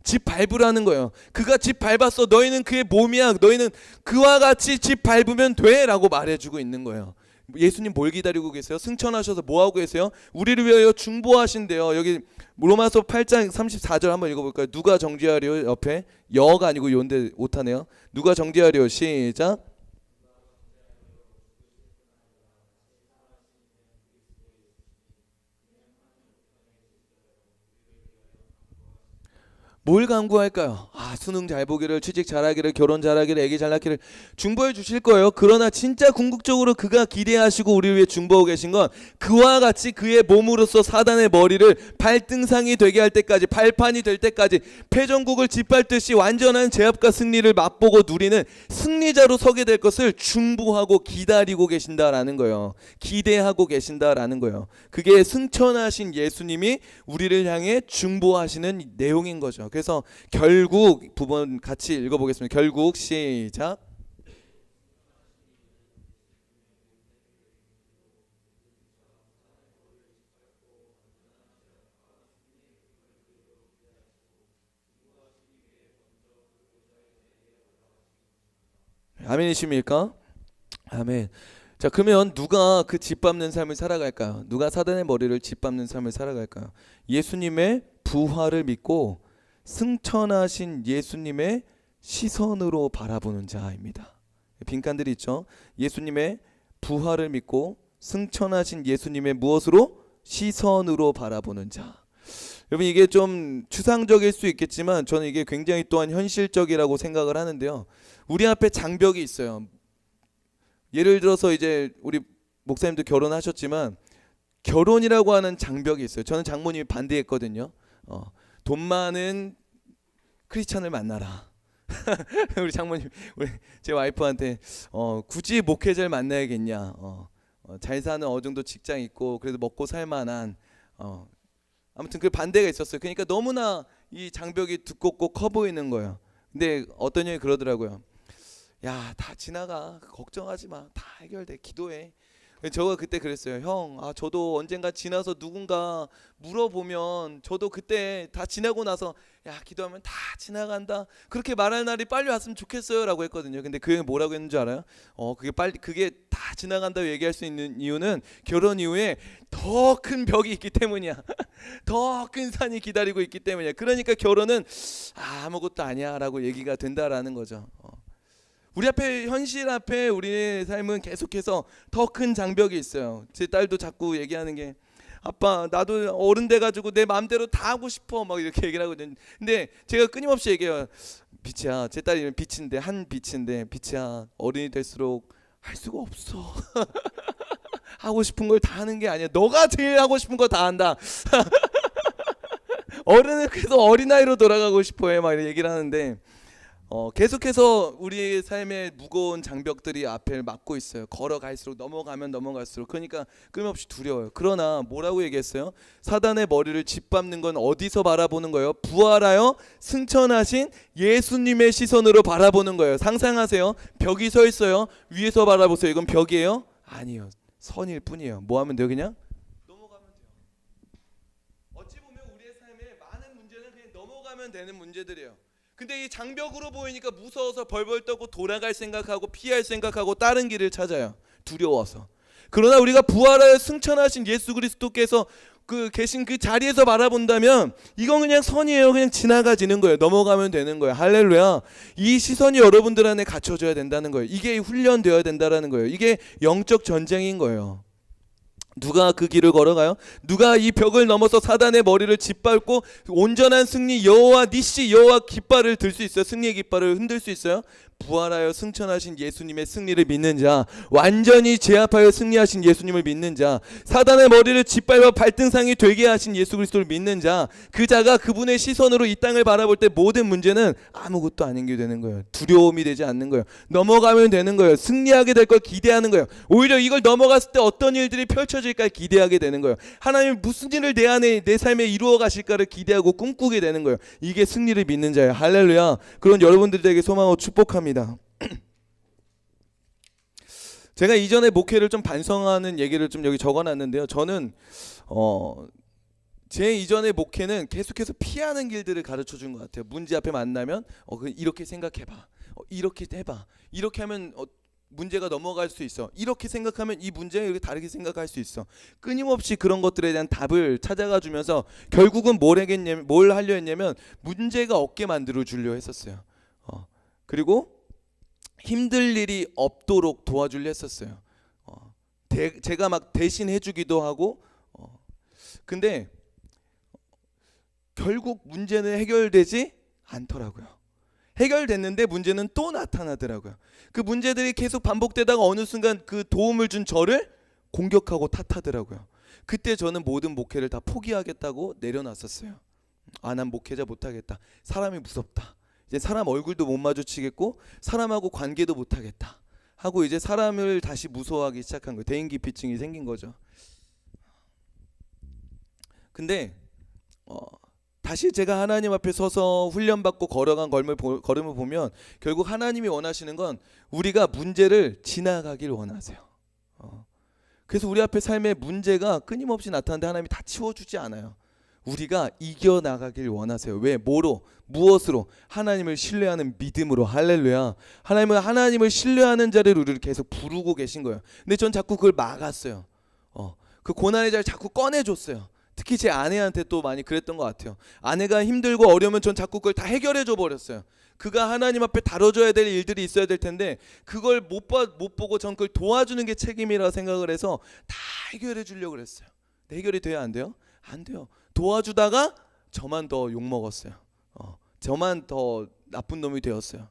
[SPEAKER 1] 집 밟으라는 거예요. 그가 집 밟았어. 너희는 그의 몸이야. 너희는 그와 같이 집 밟으면 돼 라고 말해주고 있는 거예요. 예수님 뭘 기다리고 계세요? 승천하셔서 뭐 하고 계세요? 우리를 위하여 중보하신대요. 여기 로마서 8장 34절 한번 읽어볼까요? 누가 정죄하리요? 옆에 여가 아니고 요인데 오타네요. 누가 정죄하리요? 시작. 뭘 강구할까요? 수능 잘 보기를, 취직 잘하기를, 결혼 잘하기를, 아기 잘 낳기를 중보해 주실 거예요. 그러나 진짜 궁극적으로 그가 기대하시고 우리를 위해 중보하고 계신 건 그와 같이 그의 몸으로서 사단의 머리를 발등상이 되게 할 때까지, 발판이 될 때까지 패전국을 짓밟듯이 완전한 제압과 승리를 맛보고 누리는 승리자로 서게 될 것을 중보하고 기다리고 계신다라는 거예요. 기대하고 계신다라는 거예요. 그게 승천하신 예수님이 우리를 향해 중보하시는 내용인 거죠. 그래서 결국 부분 같이 읽어보겠습니다. 결국 시작. 아멘이십니까? 아멘. 자, 그러면 누가 그 짓밟는 삶을 살아갈까요? 누가 사단의 머리를 짓밟는 삶을 살아갈까요? 예수님의 부활을 믿고 승천하신 예수님의 시선으로 바라보는 자입니다. 빈칸들이 있죠. 예수님의 부활을 믿고 승천하신 예수님의 무엇으로? 시선으로 바라보는 자. 여러분, 이게 좀 추상적일 수 있겠지만 저는 이게 굉장히 또한 현실적이라고 생각을 하는데요. 우리 앞에 장벽이 있어요. 예를 들어서 이제 우리 목사님도 결혼하셨지만 결혼이라고 하는 장벽이 있어요. 저는 장모님이 반대했거든요. 돈 많은 크리스찬을 만나라. 우리 장모님, 제 와이프한테 굳이 목회자를 만나야겠냐. 잘 사는 어느 정도 직장 있고 그래도 먹고 살 만한, 아무튼 그 반대가 있었어요. 그러니까 너무나 이 장벽이 두껍고 커 보이는 거예요. 근데 어떤 형이 그러더라고요. 야, 다 지나가. 걱정하지 마. 다 해결돼. 기도해. 저가 그때 그랬어요. 형, 저도 언젠가 지나서 누군가 물어보면 저도 그때 다 지나고 나서 야, 기도하면 다 지나간다. 그렇게 말할 날이 빨리 왔으면 좋겠어요라고 했거든요. 근데 그 형이 뭐라고 했는지 알아요? 그게 다 지나간다고 얘기할 수 있는 이유는 결혼 이후에 더 큰 벽이 있기 때문이야. 더 큰 산이 기다리고 있기 때문이야. 그러니까 결혼은 아무것도 아니야라고 얘기가 된다라는 거죠. 우리 앞에, 현실 앞에 우리의 삶은 계속해서 더 큰 장벽이 있어요. 제 딸도 자꾸 얘기하는 게 아빠, 나도 어른 돼가지고 내 마음대로 다 하고 싶어 막 이렇게 얘기를 하거든요. 근데 제가 끊임없이 얘기해요. 빛이야, 제 딸이 빛인데, 한빛인데, 빛이야, 어른이 될수록 할 수가 없어. 하고 싶은 걸 다 하는 게 아니야. 너가 제일 하고 싶은 거 다 한다. 어른은 그래서 어린아이로 돌아가고 싶어해 막 이렇게 얘기를 하는데, 계속해서 우리의 삶의 무거운 장벽들이 앞을 막고 있어요. 걸어갈수록, 넘어가면 넘어갈수록. 그러니까 끊임없이 두려워요. 그러나 뭐라고 얘기했어요? 사단의 머리를 짓밟는 건 어디서 바라보는 거예요? 부활하여 승천하신 예수님의 시선으로 바라보는 거예요. 상상하세요. 벽이 서 있어요. 위에서 바라보세요. 이건 벽이에요? 아니요, 선일 뿐이에요. 뭐 하면 돼요? 그냥 넘어가면 돼요. 어찌 보면 우리의 삶에 많은 문제는 그냥 넘어가면 되는 문제들이에요. 근데 이 장벽으로 보이니까 무서워서 벌벌 떨고 돌아갈 생각하고 피할 생각하고 다른 길을 찾아요. 두려워서. 그러나 우리가 부활하여 승천하신 예수 그리스도께서 계신 그 자리에서 바라본다면 이건 그냥 선이에요. 그냥 지나가지는 거예요. 넘어가면 되는 거예요. 할렐루야. 이 시선이 여러분들 안에 갖춰져야 된다는 거예요. 이게 훈련되어야 된다는 거예요. 이게 영적 전쟁인 거예요. 누가 그 길을 걸어가요? 누가 이 벽을 넘어서 사단의 머리를 짓밟고 온전한 승리, 여호와 니시, 여호와 깃발을 들 수 있어요? 승리의 깃발을 흔들 수 있어요? 부활하여 승천하신 예수님의 승리를 믿는 자, 완전히 제압하여 승리하신 예수님을 믿는 자, 사단의 머리를 짓밟아 발등상이 되게 하신 예수 그리스도를 믿는 자, 그 자가 그분의 시선으로 이 땅을 바라볼 때 모든 문제는 아무것도 아닌 게 되는 거예요. 두려움이 되지 않는 거예요. 넘어가면 되는 거예요. 승리하게 될 걸 기대하는 거예요. 오히려 이걸 넘어갔을 때 어떤 일들이 펼쳐질까 기대하게 되는 거예요. 하나님 무슨 일을 내 안에, 내 삶에 이루어 가실까를 기대하고 꿈꾸게 되는 거예요. 이게 승리를 믿는 자예요. 할렐루야. 그런 여러분들에게 소망하고 축복합니다. 제가 이전에 목회를 좀 반성하는 얘기를 좀 여기 적어놨는데요. 저는 제 이전의 목회는 계속해서 피하는 길들을 가르쳐준 것 같아요. 문제 앞에 만나면 이렇게 생각해봐, 이렇게 해봐, 이렇게 하면 문제가 넘어갈 수 있어, 이렇게 생각하면 이 문제가 이렇게 다르게 생각할 수 있어. 끊임없이 그런 것들에 대한 답을 찾아가 주면서 결국은 뭘 하려 했냐면 문제가 없게 만들어 주려 했었어요. 그리고 힘들 일이 없도록 도와주려 했었어요. 제가 막 대신 해주기도 하고. 근데 결국 문제는 해결되지 않더라고요. 해결됐는데 문제는 또 나타나더라고요. 그 문제들이 계속 반복되다가 어느 순간 그 도움을 준 저를 공격하고 탓하더라고요. 그때 저는 모든 목회를 다 포기하겠다고 내려놨었어요. 난 목회자 못하겠다. 사람이 무섭다. 이제 사람 얼굴도 못 마주치겠고 사람하고 관계도 못하겠다 하고 이제 사람을 다시 무서워하기 시작한 거예요. 대인기피증이 생긴 거죠. 근데 다시 제가 하나님 앞에 서서 훈련받고 걸어간 걸음을 보면 결국 하나님이 원하시는 건 우리가 문제를 지나가길 원하세요. 그래서 우리 앞에 삶의 문제가 끊임없이 나타나는데 하나님이 다 치워주지 않아요. 우리가 이겨나가길 원하세요. 왜? 뭐로? 무엇으로? 하나님을 신뢰하는 믿음으로. 할렐루야. 하나님은 하나님을 신뢰하는 자를 우리를 계속 부르고 계신 거예요. 근데 전 자꾸 그걸 막았어요. 그 고난의 자를 자꾸 꺼내줬어요. 특히 제 아내한테 또 많이 그랬던 것 같아요. 아내가 힘들고 어려우면 전 자꾸 그걸 다 해결해줘 버렸어요. 그가 하나님 앞에 다뤄줘야 될 일들이 있어야 될 텐데 그걸 못 보고 전 그걸 도와주는 게 책임이라 생각을 해서 다 해결해 주려고 그랬어요. 근데 해결이 돼야 안 돼요? 안 돼요. 도와주다가 저만 더 욕먹었어요. 저만 더 나쁜 놈이 되었어요.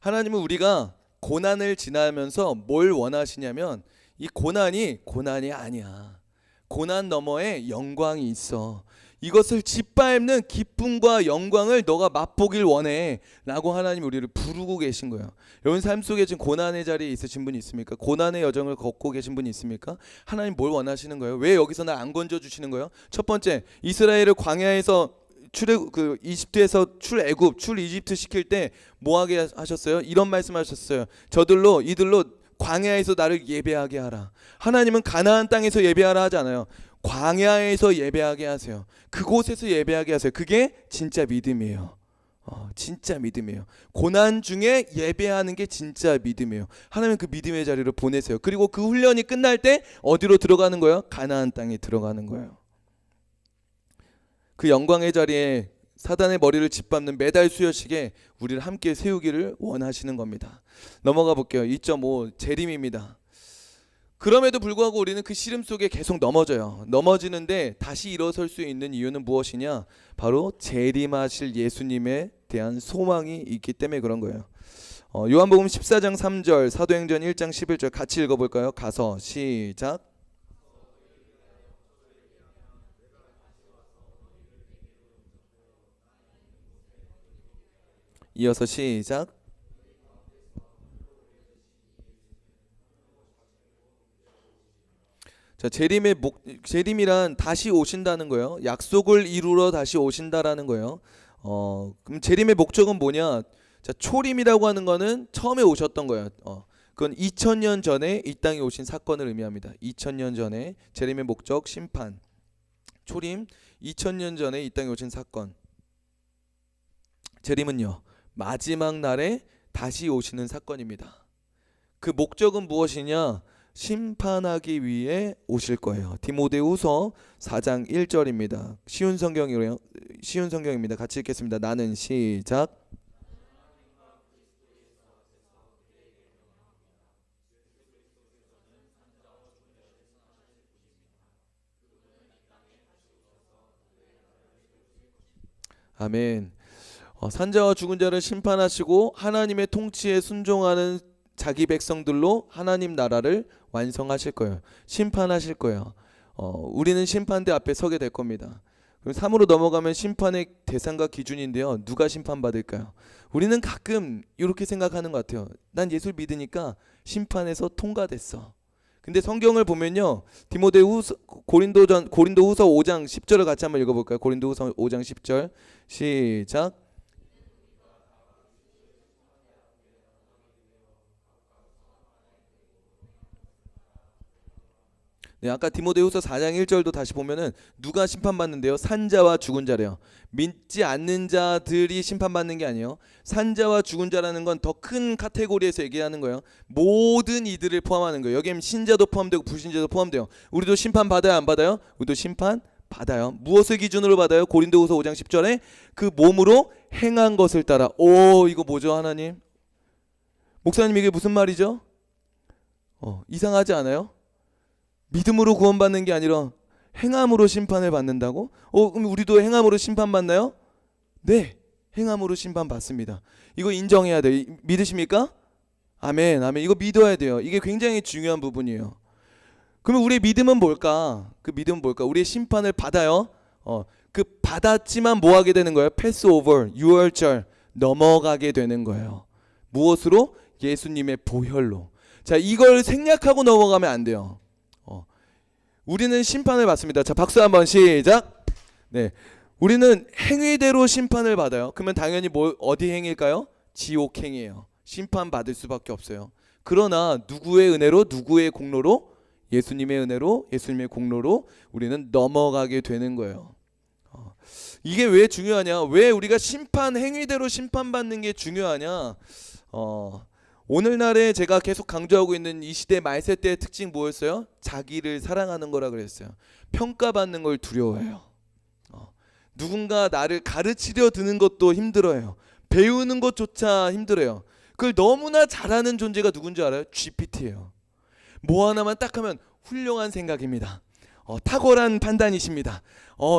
[SPEAKER 1] 하나님은 우리가 고난을 지나면서 뭘 원하시냐면 이 고난이 아니야. 고난 너머에 영광이 있어. 이것을 짓밟는 기쁨과 영광을 너가 맛보길 원해 라고 하나님 우리를 부르고 계신 거예요. 여러분 삶 속에 지금 고난의 자리에 있으신 분이 있습니까? 고난의 여정을 걷고 계신 분이 있습니까? 하나님 뭘 원하시는 거예요? 왜 여기서 날 안 건져주시는 거예요? 첫 번째, 이스라엘을 광야에서 이집트에서 출애굽, 출이집트 시킬 때 뭐하게 하셨어요? 이런 말씀하셨어요. 이들로 광야에서 나를 예배하게 하라. 하나님은 가나안 땅에서 예배하라 하지 않아요. 광야에서 예배하게 하세요. 그곳에서 예배하게 하세요. 그게 진짜 믿음이에요. 진짜 믿음이에요. 고난 중에 예배하는 게 진짜 믿음이에요. 하나님 그 믿음의 자리로 보내세요. 그리고 그 훈련이 끝날 때 어디로 들어가는 거예요? 가나안 땅에 들어가는 거예요. 그 영광의 자리에 사단의 머리를 짓밟는 매달 수여식에 우리를 함께 세우기를 원하시는 겁니다. 넘어가 볼게요. 2.5 재림입니다. 그럼에도 불구하고 우리는 그 시름 속에 계속 넘어져요. 넘어지는데 다시 일어설 수 있는 이유는 무엇이냐? 바로 재림하실 예수님에 대한 소망이 있기 때문에 그런 거예요. 요한복음 14장 3절, 사도행전 1장 11절 같이 읽어볼까요? 가서 시작. 이어서 시작. 자, 재림이란 다시 오신다는 거예요. 약속을 이루러 다시 오신다라는 거예요. 그럼 재림의 목적은 뭐냐? 자, 초림이라고 하는 거는 처음에 오셨던 거예요. 그건 2000년 전에 이 땅에 오신 사건을 의미합니다. 2000년 전에 재림의 목적 심판. 초림 2000년 전에 이 땅에 오신 사건. 재림은요. 마지막 날에 다시 오시는 사건입니다. 그 목적은 무엇이냐? 심판하기 위해 오실 거예요. 디모데후서 4장 1절입니다. 쉬운 성경입니다. 같이 읽겠습니다. 나는 시작. 아멘. 산자와 죽은 자를 심판하시고 하나님의 통치에 순종하는 자기 백성들로 하나님 나라를 완성하실 거예요. 심판하실 거예요. 우리는 심판대 앞에 서게 될 겁니다. 그럼 3으로 넘어가면 심판의 대상과 기준인데요. 누가 심판받을까요? 우리는 가끔 이렇게 생각하는 것 같아요. 난 예수를 믿으니까 심판에서 통과됐어. 근데 성경을 보면요. 고린도후서 5장 10절을 같이 한번 읽어볼까요? 고린도후서 5장 10절 시작. 네, 아까 디모데후서 4장 1절도 다시 보면은 누가 심판받는데요? 산자와 죽은 자래요. 믿지 않는 자들이 심판받는 게 아니에요. 산자와 죽은 자라는 건 더 큰 카테고리에서 얘기하는 거예요. 모든 이들을 포함하는 거예요. 여기엔 신자도 포함되고 불신자도 포함돼요. 우리도 심판 받아요, 안 받아요? 우리도 심판 받아요. 무엇을 기준으로 받아요? 고린도후서 5장 10절에 그 몸으로 행한 것을 따라. 이거 뭐죠, 하나님? 목사님 이게 무슨 말이죠? 이상하지 않아요? 믿음으로 구원받는 게 아니라 행함으로 심판을 받는다고? 그럼 우리도 행함으로 심판받나요? 네, 행함으로 심판받습니다. 이거 인정해야 돼요. 믿으십니까? 아멘, 아멘. 이거 믿어야 돼요. 이게 굉장히 중요한 부분이에요. 그러면 우리의 믿음은 뭘까? 그 믿음은 뭘까? 우리의 심판을 받아요. 그 받았지만 뭐 하게 되는 거예요? 패스 오버, 유월절 넘어가게 되는 거예요. 무엇으로? 예수님의 보혈로. 자, 이걸 생략하고 넘어가면 안 돼요. 우리는 심판을 받습니다. 자, 박수 한번 시작. 네, 우리는 행위대로 심판을 받아요. 그러면 당연히 어디 행일까요? 지옥 행이에요. 심판 받을 수밖에 없어요. 그러나 누구의 은혜로, 누구의 공로로? 예수님의 은혜로, 예수님의 공로로 우리는 넘어가게 되는 거예요. 이게 왜 중요하냐? 왜 우리가 심판 행위대로 심판받는 게 중요하냐? 오늘날에 제가 계속 강조하고 있는 이 시대 말세대의 특징 뭐였어요? 자기를 사랑하는 거라 그랬어요. 평가받는 걸 두려워해요. 누군가 나를 가르치려 드는 것도 힘들어요. 배우는 것조차 힘들어요. 그걸 너무나 잘하는 존재가 누군지 알아요? GPT예요. 뭐 하나만 딱 하면 훌륭한 생각입니다. 탁월한 판단이십니다.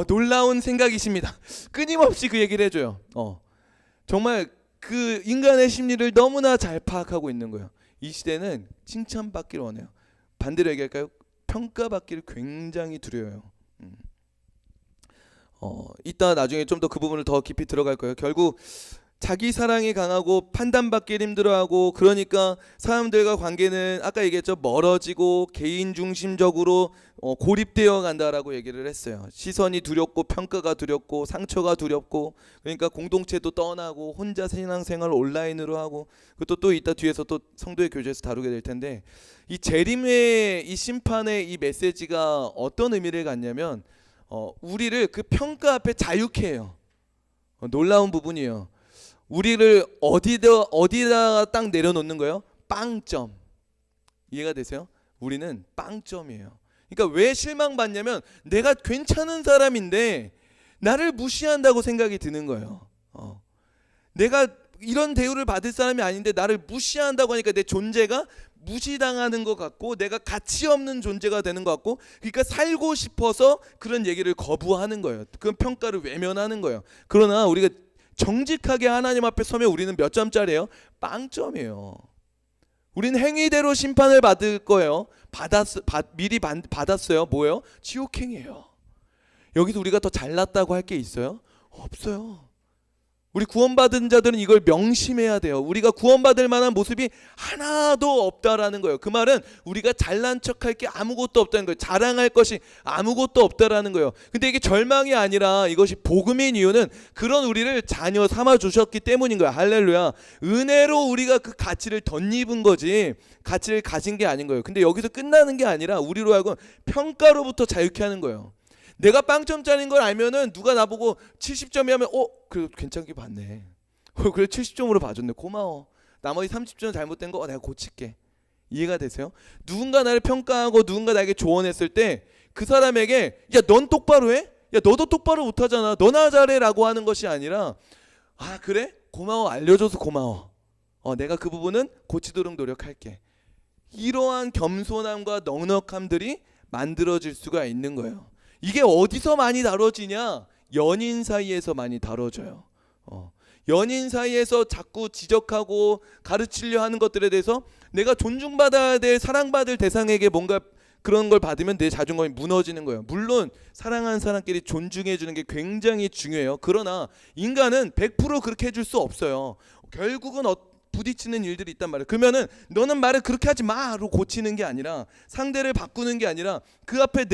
[SPEAKER 1] 놀라운 생각이십니다. 끊임없이 그 얘기를 해줘요. 정말 그 인간의 심리를 너무나 잘 파악하고 있는 거예요. 이 시대는 칭찬받기를 원해요. 반대로 얘기할까요? 평가받기를 굉장히 두려워요. 이따 나중에 좀 더 그 부분을 더 깊이 들어갈 거예요. 결국 자기 사랑이 강하고 판단받기를 힘들어하고, 그러니까 사람들과 관계는 아까 얘기했죠, 멀어지고 개인 중심적으로 고립되어 간다라고 얘기를 했어요. 시선이 두렵고 평가가 두렵고 상처가 두렵고, 그러니까 공동체도 떠나고 혼자 신앙생활 온라인으로 하고, 그것도 또 이따 뒤에서 또 성도의 교제에서 다루게 될 텐데, 이 재림의 이 심판의 이 메시지가 어떤 의미를 갖냐면 우리를 그 평가 앞에 자유케 해요. 놀라운 부분이에요. 우리를 어디다 딱 내려놓는 거예요? 빵점. 이해가 되세요? 우리는 빵점이에요. 그러니까 왜 실망받냐면 내가 괜찮은 사람인데 나를 무시한다고 생각이 드는 거예요. 내가 이런 대우를 받을 사람이 아닌데 나를 무시한다고 하니까 내 존재가 무시당하는 것 같고 내가 가치 없는 존재가 되는 것 같고, 그러니까 살고 싶어서 그런 얘기를 거부하는 거예요. 그런 평가를 외면하는 거예요. 그러나 우리가 정직하게 하나님 앞에 서면 우리는 몇 점짜리예요? 빵점이에요. 우리는 행위대로 심판을 받을 거예요. 미리 받았어요. 뭐예요? 지옥행이에요. 여기서 우리가 더 잘났다고 할 게 있어요? 없어요. 우리 구원받은 자들은 이걸 명심해야 돼요. 우리가 구원받을 만한 모습이 하나도 없다라는 거예요. 그 말은 우리가 잘난 척할 게 아무것도 없다는 거예요. 자랑할 것이 아무것도 없다라는 거예요. 근데 이게 절망이 아니라 이것이 복음인 이유는 그런 우리를 자녀 삼아 주셨기 때문인 거야. 할렐루야. 은혜로 우리가 그 가치를 덧입은 거지 가치를 가진 게 아닌 거예요. 근데 여기서 끝나는 게 아니라 우리로 하여금 평가로부터 자유케 하는 거예요. 내가 빵점짜리인 걸 알면은 누가 나보고 70점이면 그래도 괜찮게 봤네. 그래 70점으로 봐줬네. 고마워. 나머지 30점 잘못된 거 내가 고칠게. 이해가 되세요? 누군가 나를 평가하고 누군가 나에게 조언했을 때 그 사람에게 야 넌 똑바로 해? 야 너도 똑바로 못하잖아. 너나 잘해라고 하는 것이 아니라 그래? 고마워. 알려줘서 고마워. 내가 그 부분은 고치도록 노력할게. 이러한 겸손함과 넉넉함들이 만들어질 수가 있는 거예요. 이게 어디서 많이 다뤄지냐? 연인 사이에서 많이 다뤄져요. 연인 사이에서 자꾸 지적하고 가르치려 하는 것들에 대해서 내가 존중받아야 될 사랑받을 대상에게 뭔가 그런 걸 받으면 내 자존감이 무너지는 거예요. 물론 사랑하는 사람끼리 존중해 주는 게 굉장히 중요해요. 그러나 인간은 100% 그렇게 해줄 수 없어요. 결국은 부딪히는 일들이 있단 말이에요. 그러면은 너는 말을 그렇게 하지 마로 고치는 게 아니라, 상대를 바꾸는 게 아니라 그 앞에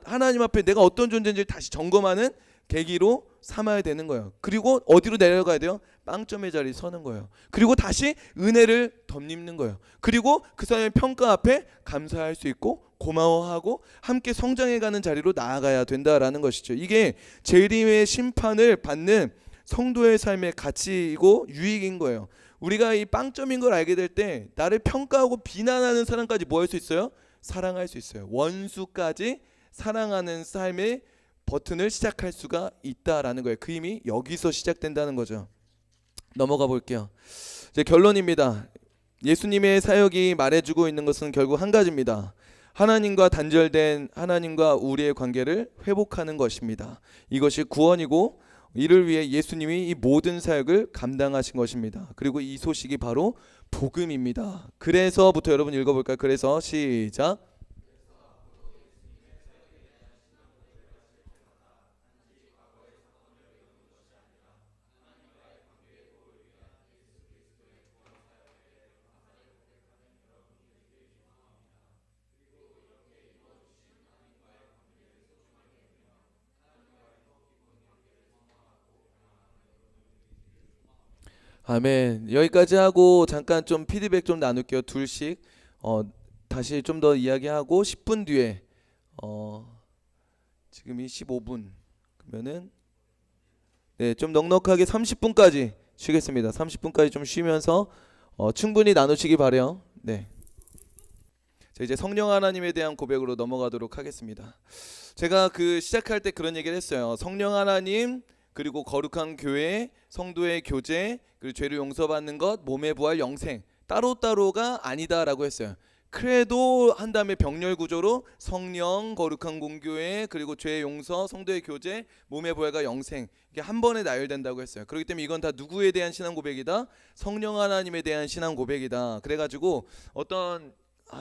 [SPEAKER 1] 하나님 앞에 내가 어떤 존재인지를 다시 점검하는 계기로 삼아야 되는 거예요. 그리고 어디로 내려가야 돼요? 빵점의 자리에 서는 거예요. 그리고 다시 은혜를 덧입는 거예요. 그리고 그 사람의 평가 앞에 감사할 수 있고 고마워하고 함께 성장해가는 자리로 나아가야 된다라는 것이죠. 이게 재림의 심판을 받는 성도의 삶의 가치이고 유익인 거예요. 우리가 이 빵점인 걸 알게 될 때 나를 평가하고 비난하는 사람까지 뭐 할 수 있어요? 사랑할 수 있어요. 원수까지 사랑하는 삶의 버튼을 시작할 수가 있다라는 거예요. 그 힘이 여기서 시작된다는 거죠. 넘어가 볼게요. 이제 결론입니다. 예수님의 사역이 말해주고 있는 것은 결국 한 가지입니다. 하나님과 단절된 하나님과 우리의 관계를 회복하는 것입니다. 이것이 구원이고 이를 위해 예수님이 이 모든 사역을 감당하신 것입니다. 그리고 이 소식이 바로 복음입니다. 그래서부터 여러분 읽어볼까요? 그래서 시작. 아멘. 여기까지 하고 잠깐 좀 피드백 좀 나눌게요. 둘씩 다시 좀 더 이야기하고 10분 뒤에 지금이 15분 그러면은 네, 좀 넉넉하게 30분까지 쉬겠습니다. 30분까지 좀 쉬면서 충분히 나누시기 바래요. 네. 자, 이제 성령 하나님에 대한 고백으로 넘어가도록 하겠습니다. 제가 그 시작할 때 그런 얘기를 했어요. 성령 하나님 그리고 거룩한 교회, 성도의 교제, 그리고 죄를 용서받는 것, 몸의 부활, 영생 따로따로가 아니다라고 했어요. 크레도 한 다음에 병렬 구조로 성령, 거룩한 공교회, 그리고 죄 용서, 성도의 교제, 몸의 부활과 영생 이게 한 번에 나열된다고 했어요. 그렇기 때문에 이건 다 누구에 대한 신앙 고백이다? 성령 하나님에 대한 신앙 고백이다. 그래가지고 어떤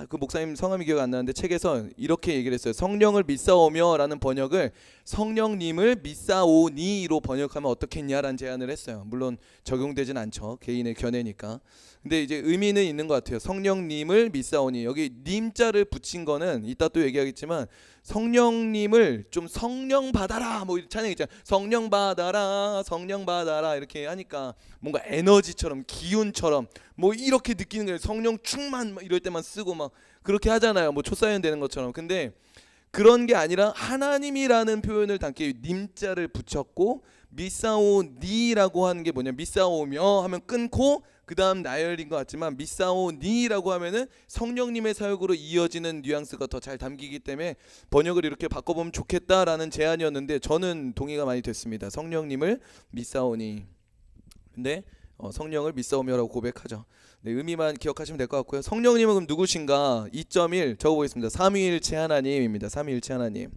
[SPEAKER 1] 그 목사님 성함이 기억 안 나는데 책에서 이렇게 얘기를 했어요. 성령을 믿사오며 라는 번역을 성령님을 믿사오니로 번역하면 어떻겠냐라는 제안을 했어요. 물론 적용되진 않죠. 개인의 견해니까. 근데 이제 의미는 있는 것 같아요. 성령님을 믿사오니 여기 님자를 붙인 거는 이따 또 얘기하겠지만 성령님을 좀 성령 받아라 뭐 찬양 있잖아요. 성령 받아라 성령 받아라 이렇게 하니까 뭔가 에너지처럼 기운처럼 뭐 이렇게 느끼는 거예요. 성령 충만 막 이럴 때만 쓰고 막 그렇게 하잖아요. 뭐 초사연 되는 것처럼. 근데 그런 게 아니라 하나님이라는 표현을 담게 님자를 붙였고 미사오니라고 하는 게 뭐냐, 미사오며 하면 끊고 그 다음 나열인 것 같지만 미사오니라고 하면은 성령님의 사역으로 이어지는 뉘앙스가 더 잘 담기기 때문에 번역을 이렇게 바꿔보면 좋겠다라는 제안이었는데 저는 동의가 많이 됐습니다. 성령님을 미사오니. 근데 성령을 미사오며라고 고백하죠. 네, 의미만 기억하시면 될 것 같고요. 성령님은 그럼 누구신가? 2.1 적어보겠습니다. 삼위일체 하나님입니다. 삼위일체 하나님.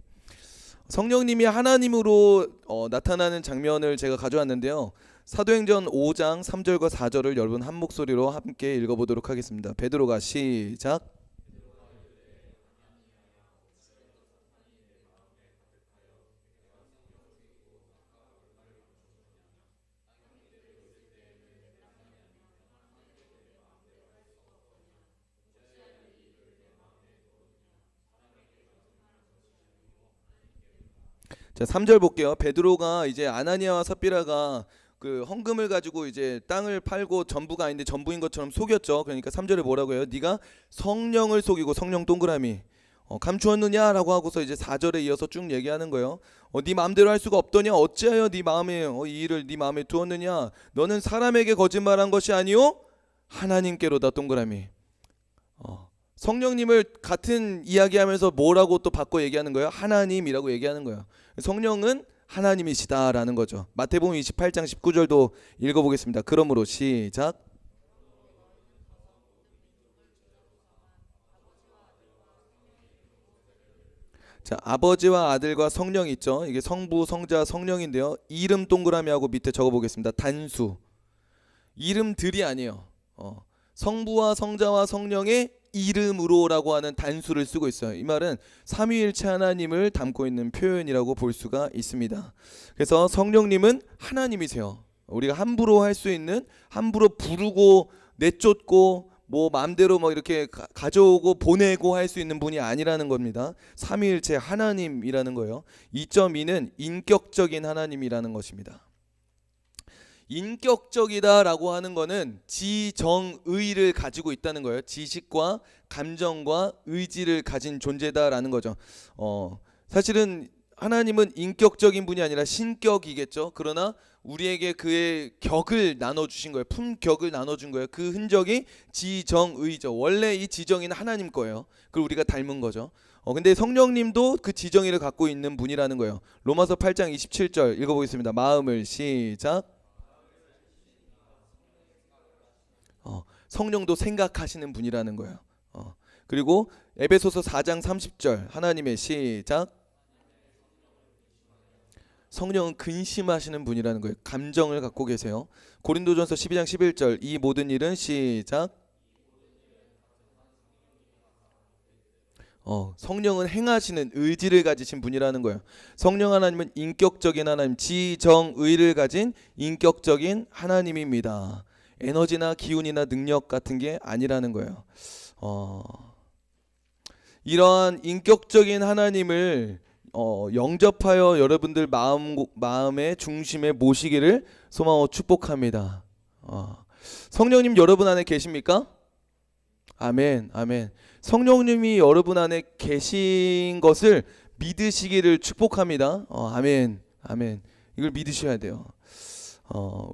[SPEAKER 1] 성령님이 하나님으로 나타나는 장면을 제가 가져왔는데요. 사도행전 5장 3절과 4절을 여러분 한 목소리로 함께 읽어보도록 하겠습니다. 베드로가 시작. 자, 3절 볼게요. 베드로가 이제 아나니아와 삽비라가 그 헌금을 가지고 이제 땅을 팔고 전부가 아닌데 전부인 것처럼 속였죠. 그러니까 3절에 뭐라고 해요? 네가 성령을 속이고 성령 동그라미 감추었느냐라고 하고서 이제 4절에 이어서 쭉 얘기하는 거예요. 네 마음대로 할 수가 없더냐? 어찌하여 네 마음에 이 일을 네 마음에 두었느냐? 너는 사람에게 거짓말한 것이 아니요 하나님께로다 동그라미. 성령님을 같은 이야기하면서 뭐라고 또 바꿔 얘기하는 거예요? 하나님이라고 얘기하는 거예요. 성령은 하나님이시다라는 거죠. 마태복음 28장 19절도 읽어보겠습니다. 그러므로 시작. 자, 아버지와 아들과 성령 있죠. 이게 성부, 성자, 성령인데요. 이름 동그라미하고 밑에 적어보겠습니다. 단수. 이름들이 아니에요. 성부와 성자와 성령의 이름으로라고 하는 단수를 쓰고 있어요. 이 말은 삼위일체 하나님을 담고 있는 표현이라고 볼 수가 있습니다. 그래서 성령님은 하나님이세요. 우리가 함부로 할 수 있는, 함부로 부르고 내쫓고 뭐 마음대로 뭐 이렇게 가져오고 보내고 할 수 있는 분이 아니라는 겁니다. 삼위일체 하나님이라는 거예요. 2.2는 인격적인 하나님이라는 것입니다. 인격적이다라고 하는 거는 지정의를 가지고 있다는 거예요. 지식과 감정과 의지를 가진 존재다라는 거죠. 사실은 하나님은 인격적인 분이 아니라 신격이겠죠. 그러나 우리에게 그의 격을 나눠주신 거예요. 품격을 나눠준 거예요. 그 흔적이 지정의죠. 원래 이 지정의는 하나님 거예요. 그걸 우리가 닮은 거죠. 근데 성령님도 그 지정의를 갖고 있는 분이라는 거예요. 로마서 8장 27절 읽어보겠습니다. 마음을 시작. 성령도 생각하시는 분이라는 거예요. 그리고 에베소서 4장 30절 하나님의 시작. 성령은 근심하시는 분이라는 거예요. 감정을 갖고 계세요. 고린도전서 12장 11절 이 모든 일은 시작. 성령은 행하시는 의지를 가지신 분이라는 거예요. 성령 하나님은 인격적인 하나님, 지정의를 가진 인격적인 하나님입니다. 에너지나 기운이나 능력 같은 게 아니라는 거예요. 이러한 인격적인 하나님을 영접하여 여러분들 마음의 중심에 모시기를 소망하고 축복합니다. 성령님 여러분 안에 계십니까? 아멘, 아멘. 성령님이 여러분 안에 계신 것을 믿으시기를 축복합니다. 아멘, 아멘. 이걸 믿으셔야 돼요.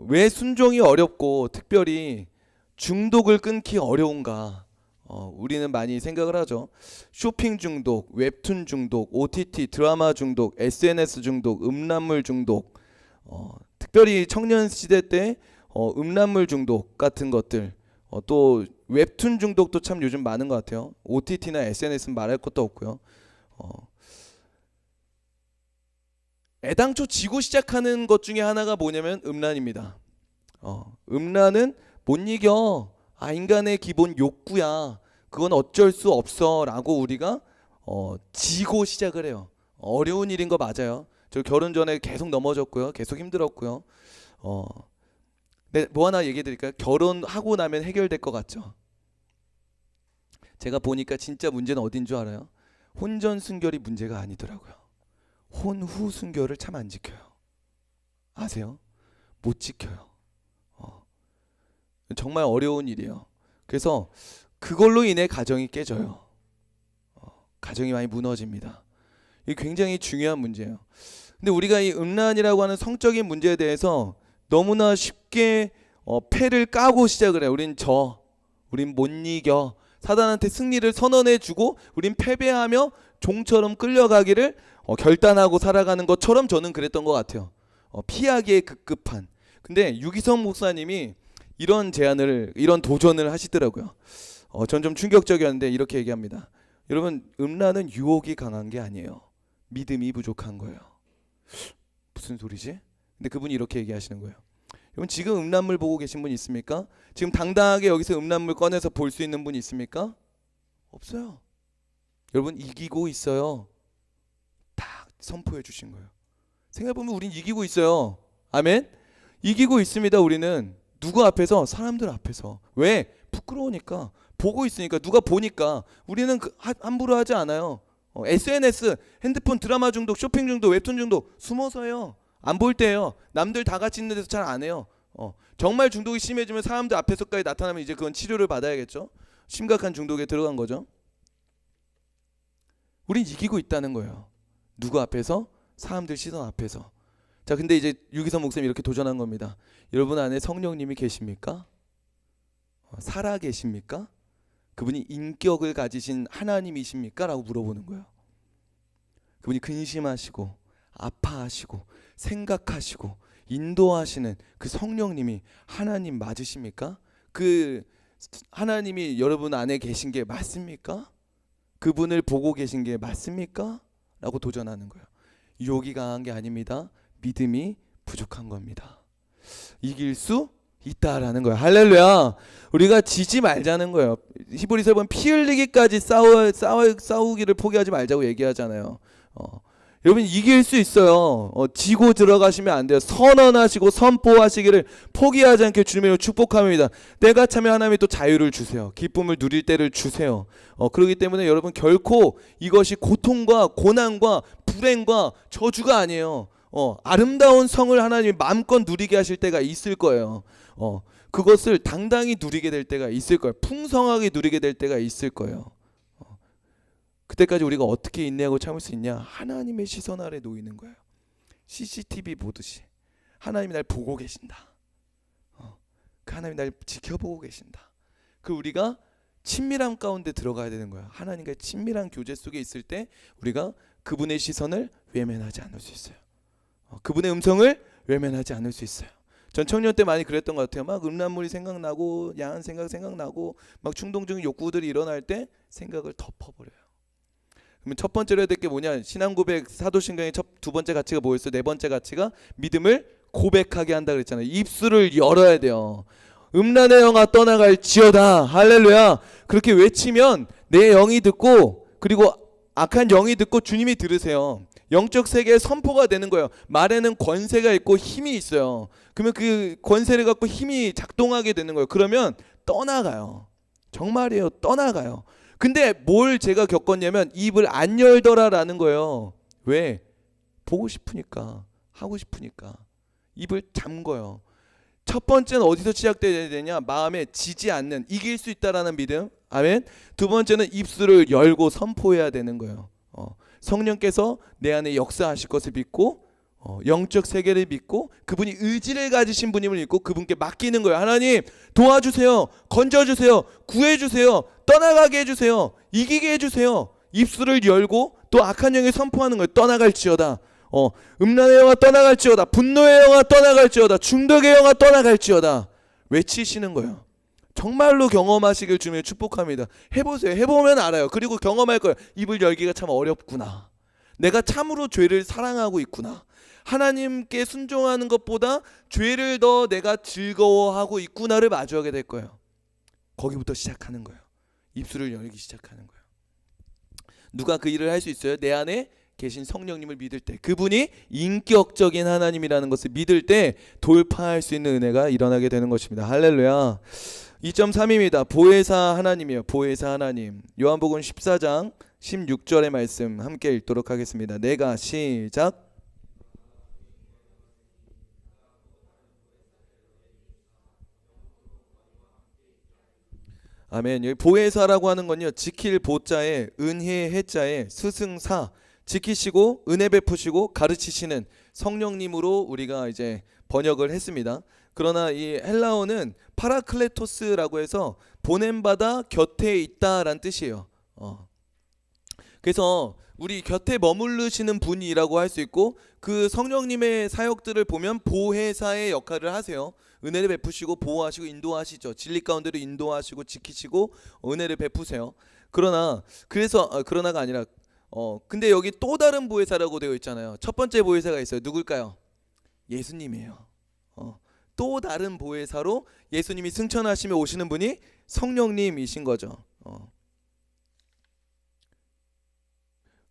[SPEAKER 1] 왜 순종이 어렵고 특별히 중독을 끊기 어려운가? 우리는 많이 생각을 하죠. 쇼핑 중독, 웹툰 중독, OTT 드라마 중독, SNS 중독, 음란물 중독, 특별히 청년 시대 때 음란물 중독 같은 것들, 또 웹툰 중독도 참 요즘 많은 것 같아요. OTT나 SNS는 말할 것도 없고요. 애당초 지고 시작하는 것 중에 하나가 뭐냐면 음란입니다. 음란은 못 이겨. 인간의 기본 욕구야. 그건 어쩔 수 없어 라고 우리가 지고 시작을 해요. 어려운 일인 거 맞아요. 저 결혼 전에 계속 넘어졌고요. 계속 힘들었고요. 네, 뭐 하나 얘기해 드릴까요? 결혼하고 나면 해결될 것 같죠? 제가 보니까 진짜 문제는 어딘 줄 알아요? 혼전 순결이 문제가 아니더라고요. 혼후 순결을 참 안 지켜요. 아세요? 못 지켜요. 정말 어려운 일이에요. 그래서 그걸로 인해 가정이 깨져요. 가정이 많이 무너집니다. 이게 굉장히 중요한 문제예요. 근데 우리가 이 음란이라고 하는 성적인 문제에 대해서 너무나 쉽게 패를 까고 시작을 해요. 우린 못 이겨. 사단한테 승리를 선언해주고 우린 패배하며 종처럼 끌려가기를 결단하고 살아가는 것처럼 저는 그랬던 것 같아요. 피하기에 급급한. 근데 유기성 목사님이 이런 도전을 하시더라고요. 전 좀 충격적이었는데 이렇게 얘기합니다. 여러분, 음란은 유혹이 강한 게 아니에요. 믿음이 부족한 거예요. 무슨 소리지? 근데 그분이 이렇게 얘기하시는 거예요. 여러분, 지금 음란물 보고 계신 분 있습니까? 지금 당당하게 여기서 음란물 꺼내서 볼 수 있는 분 있습니까? 없어요. 여러분, 이기고 있어요. 딱 선포해 주신 거예요. 생각해보면 우린 이기고 있어요. 아멘? 이기고 있습니다. 우리는 누구 앞에서? 사람들 앞에서. 왜? 부끄러우니까. 보고 있으니까. 누가 보니까. 우리는 함부로 하지 않아요. SNS, 핸드폰, 드라마 중독, 쇼핑 중독, 웹툰 중독 숨어서 해요. 안 볼 때예요. 남들 다 같이 있는 데서 잘 안 해요. 정말 중독이 심해지면 사람들 앞에서까지 나타나면 이제 그건 치료를 받아야겠죠. 심각한 중독에 들어간 거죠. 우린 이기고 있다는 거예요. 누구 앞에서? 사람들 시선 앞에서. 자, 근데 이제 유기성 목사님이 이렇게 도전한 겁니다. 여러분 안에 성령님이 계십니까? 살아 계십니까? 그분이 인격을 가지신 하나님이십니까? 라고 물어보는 거예요. 그분이 근심하시고 아파하시고 생각하시고 인도하시는 그 성령님이 하나님 맞으십니까? 그 하나님이 여러분 안에 계신 게 맞습니까? 그분을 보고 계신 게 맞습니까? 라고 도전하는 거예요. 유혹이 강한 게 아닙니다. 믿음이 부족한 겁니다. 이길 수 있다라는 거예요. 할렐루야. 우리가 지지 말자는 거예요. 히브리서에 보면 피 흘리기까지 싸우기를 포기하지 말자고 얘기하잖아요. 여러분, 이길 수 있어요. 지고 들어가시면 안 돼요. 선언하시고 선포하시기를 포기하지 않게 주님으로 축복합니다. 때가 차면 하나님이 또 자유를 주세요. 기쁨을 누릴 때를 주세요. 그렇기 때문에 여러분, 결코 이것이 고통과 고난과 불행과 저주가 아니에요. 아름다운 성을 하나님이 마음껏 누리게 하실 때가 있을 거예요. 그것을 당당히 누리게 될 때가 있을 거예요. 풍성하게 누리게 될 때가 있을 거예요. 그때까지 우리가 어떻게 인내하고 참을 수 있냐? 하나님의 시선 아래 놓이는 거예요. CCTV 보듯이 하나님이 날 보고 계신다. 그 하나님이 날 지켜보고 계신다. 그 우리가 친밀함 가운데 들어가야 되는 거야. 하나님과의 친밀한 교제 속에 있을 때 우리가 그분의 시선을 외면하지 않을 수 있어요. 그분의 음성을 외면하지 않을 수 있어요. 전 청년 때 많이 그랬던 것 같아요. 막 음란물이 생각나고 야한 생각나고 막 충동적인 욕구들이 일어날 때 생각을 덮어버려요. 그러면 첫 번째로 해야 될 게 뭐냐? 신앙 고백 사도신경의 두 번째 가치가 뭐였어요? 네 번째 가치가 믿음을 고백하게 한다 그랬잖아요. 입술을 열어야 돼요. 음란의 영아 떠나갈지어다. 할렐루야. 그렇게 외치면 내 영이 듣고 그리고 악한 영이 듣고 주님이 들으세요. 영적 세계의 선포가 되는 거예요. 말에는 권세가 있고 힘이 있어요. 그러면 그 권세를 갖고 힘이 작동하게 되는 거예요. 그러면 떠나가요. 정말이에요. 떠나가요. 근데 뭘 제가 겪었냐면 입을 안 열더라라는 거예요. 왜? 보고 싶으니까, 하고 싶으니까 입을 잠궈요. 첫 번째는 어디서 시작돼야 되냐? 마음에 지지 않는, 이길 수 있다라는 믿음. 아멘. 두 번째는 입술을 열고 선포해야 되는 거예요. 성령께서 내 안에 역사하실 것을 믿고 영적 세계를 믿고 그분이 의지를 가지신 분임을 믿고 그분께 맡기는 거예요. 하나님 도와주세요. 건져주세요. 구해주세요. 떠나가게 해주세요. 이기게 해주세요. 입술을 열고 또 악한 영에 선포하는 거예요. 떠나갈지어다. 음란의 영아 떠나갈지어다. 분노의 영아 떠나갈지어다. 중독의 영아 떠나갈지어다. 외치시는 거예요. 정말로 경험하시길 주님의 축복합니다. 해보세요. 해보면 알아요. 그리고 경험할 거예요. 입을 열기가 참 어렵구나. 내가 참으로 죄를 사랑하고 있구나. 하나님께 순종하는 것보다 죄를 더 내가 즐거워하고 있구나를 마주하게 될 거예요. 거기부터 시작하는 거예요. 입술을 열기 시작하는 거예요. 누가 그 일을 할 수 있어요? 내 안에 계신 성령님을 믿을 때, 그분이 인격적인 하나님이라는 것을 믿을 때 돌파할 수 있는 은혜가 일어나게 되는 것입니다. 할렐루야. 2.3입니다. 보혜사 하나님이요. 보혜사 하나님. 요한복음 14장 16절의 말씀 함께 읽도록 하겠습니다. 내가 시작. 아멘. 여기 보혜사라고 하는 건요, 지킬 보자에 은혜 해자에 스승사, 지키시고 은혜 베푸시고 가르치시는 성령님으로 우리가 이제 번역을 했습니다. 그러나 이 헬라어는 파라클레토스라고 해서 보냄받아 곁에 있다라는 뜻이에요. 그래서 우리 곁에 머무르시는 분이라고 할 수 있고, 그 성령님의 사역들을 보면 보혜사의 역할을 하세요. 은혜를 베푸시고 보호하시고 인도하시죠. 진리 가운데로 인도하시고 지키시고 은혜를 베푸세요. 그러나가 아니라 근데 여기 또 다른 보혜사라고 되어 있잖아요. 첫 번째 보혜사가 있어요. 누굴까요? 예수님이에요. 또 다른 보혜사로 예수님이 승천하시며 오시는 분이 성령님이신 거죠.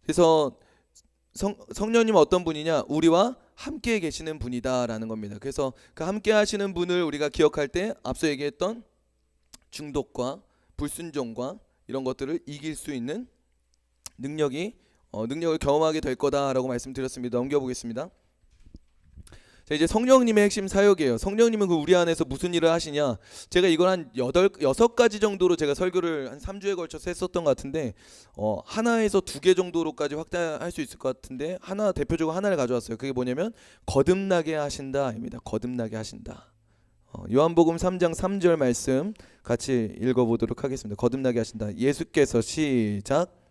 [SPEAKER 1] 그래서 성령님은 어떤 분이냐? 우리와 함께 계시는 분이다라는 겁니다. 그래서 그 함께 하시는 분을 우리가 기억할 때 앞서 얘기했던 중독과 불순종과 이런 것들을 이길 수 있는 능력을 경험하게 될 거다라고 말씀드렸습니다. 넘겨보겠습니다. 자, 이제 성령님의 핵심 사역이에요. 성령님은 그 우리 안에서 무슨 일을 하시냐? 제가 이걸 한 6가지 정도로 제가 설교를 한 3주에 걸쳐서 했었던 것 같은데 하나에서 2개 정도로까지 확대할 수 있을 것 같은데 대표적으로 하나를 가져왔어요. 그게 뭐냐면 거듭나게 하신다입니다. 거듭나게 하신다. 요한복음 3장 3절 말씀 같이 읽어보도록 하겠습니다. 거듭나게 하신다. 예수께서 시작.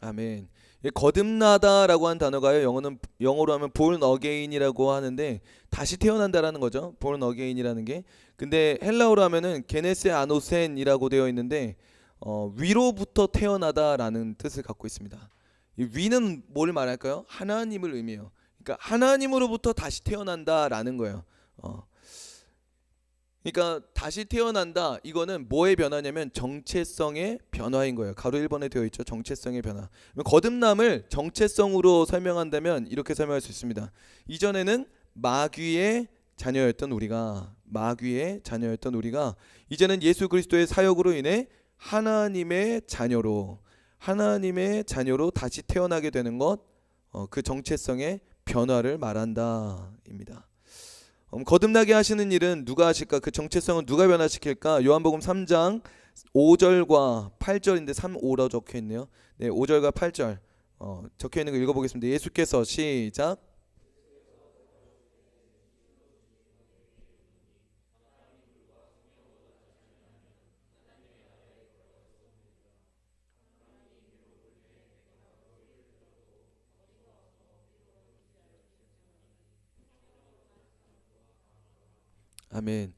[SPEAKER 1] 아멘. 거듭나다라고 한 단어가요. 영어로 하면 born again이라고 하는데 다시 태어난다라는 거죠. born again이라는 게. 근데 헬라어로 하면은 게네세 아노센이라고 되어 있는데 위로부터 태어나다라는 뜻을 갖고 있습니다. 이 위는 뭘 말할까요? 하나님을 의미해요. 그러니까 하나님으로부터 다시 태어난다라는 거예요. 그러니까 다시 태어난다, 이거는 뭐의 변화냐면 정체성의 변화인 거예요. 가로 1번에 되어 있죠. 정체성의 변화. 거듭남을 정체성으로 설명한다면 이렇게 설명할 수 있습니다. 이전에는 마귀의 자녀였던 우리가 이제는 예수 그리스도의 사역으로 인해 하나님의 자녀로 다시 태어나게 되는 것, 그 정체성의 변화를 말한다입니다. 거듭나게 하시는 일은 누가 하실까? 그 정체성은 누가 변화시킬까? 요한복음 3장 5절과 8절인데 3, 5로 적혀 있네요. 네, 5절과 8절 적혀 있는 거 읽어보겠습니다. 예수께서 시작. 아멘.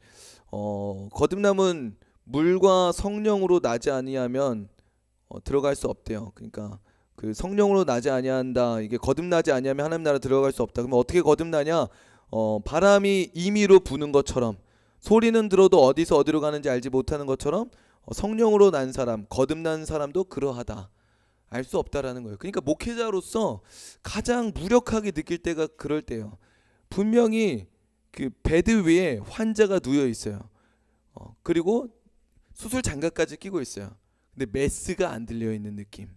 [SPEAKER 1] 거듭남은 물과 성령으로 나지 아니하면 들어갈 수 없대요. 그러니까 그 성령으로 나지 아니한다. 이게 거듭나지 아니하면 하나님 나라 들어갈 수 없다. 그러면 어떻게 거듭나냐? 바람이 임의로 부는 것처럼, 소리는 들어도 어디서 어디로 가는지 알지 못하는 것처럼 성령으로 난 사람, 거듭난 사람도 그러하다. 알 수 없다라는 거예요. 그러니까 목회자로서 가장 무력하게 느낄 때가 그럴 때예요. 분명히 그 베드 위에 환자가 누워 있어요. 그리고 수술 장갑까지 끼고 있어요. 근데 메스가 안 들려 있는 느낌.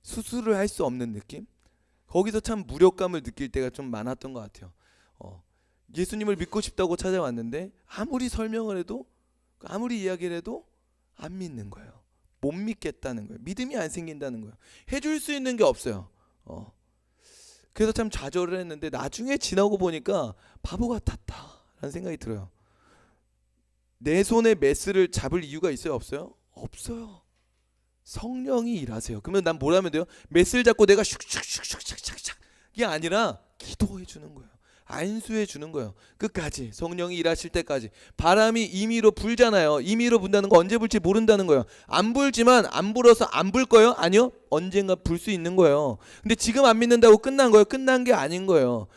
[SPEAKER 1] 수술을 할 수 없는 느낌. 거기서 참 무력감을 느낄 때가 좀 많았던 것 같아요. 예수님을 믿고 싶다고 찾아왔는데 아무리 설명을 해도, 아무리 이야기를 해도 안 믿는 거예요. 못 믿겠다는 거예요. 믿음이 안 생긴다는 거예요. 해줄 수 있는 게 없어요. 그래서 참 좌절을 했는데 나중에 지나고 보니까 바보 같았다라는 생각이 들어요. 내 손에 메스를 잡을 이유가 있어요, 없어요? 없어요. 성령이 일하세요. 그러면 난 뭘 하면 돼요? 메스를 잡고 내가 슉슉슉슉슉슉 이게 아니라 기도해 주는 거예요. 안수해 주는 거예요. 끝까지 성령이 일하실 때까지. 바람이 임의로 불잖아요. 임의로 분다는 거 언제 불지 모른다는 거예요. 안 불지만 안 불어서 안 불 거예요? 아니요. 언젠가 불 수 있는 거예요. 근데 지금 안 믿는다고 끝난 거예요? 끝난 게 아닌 거예요.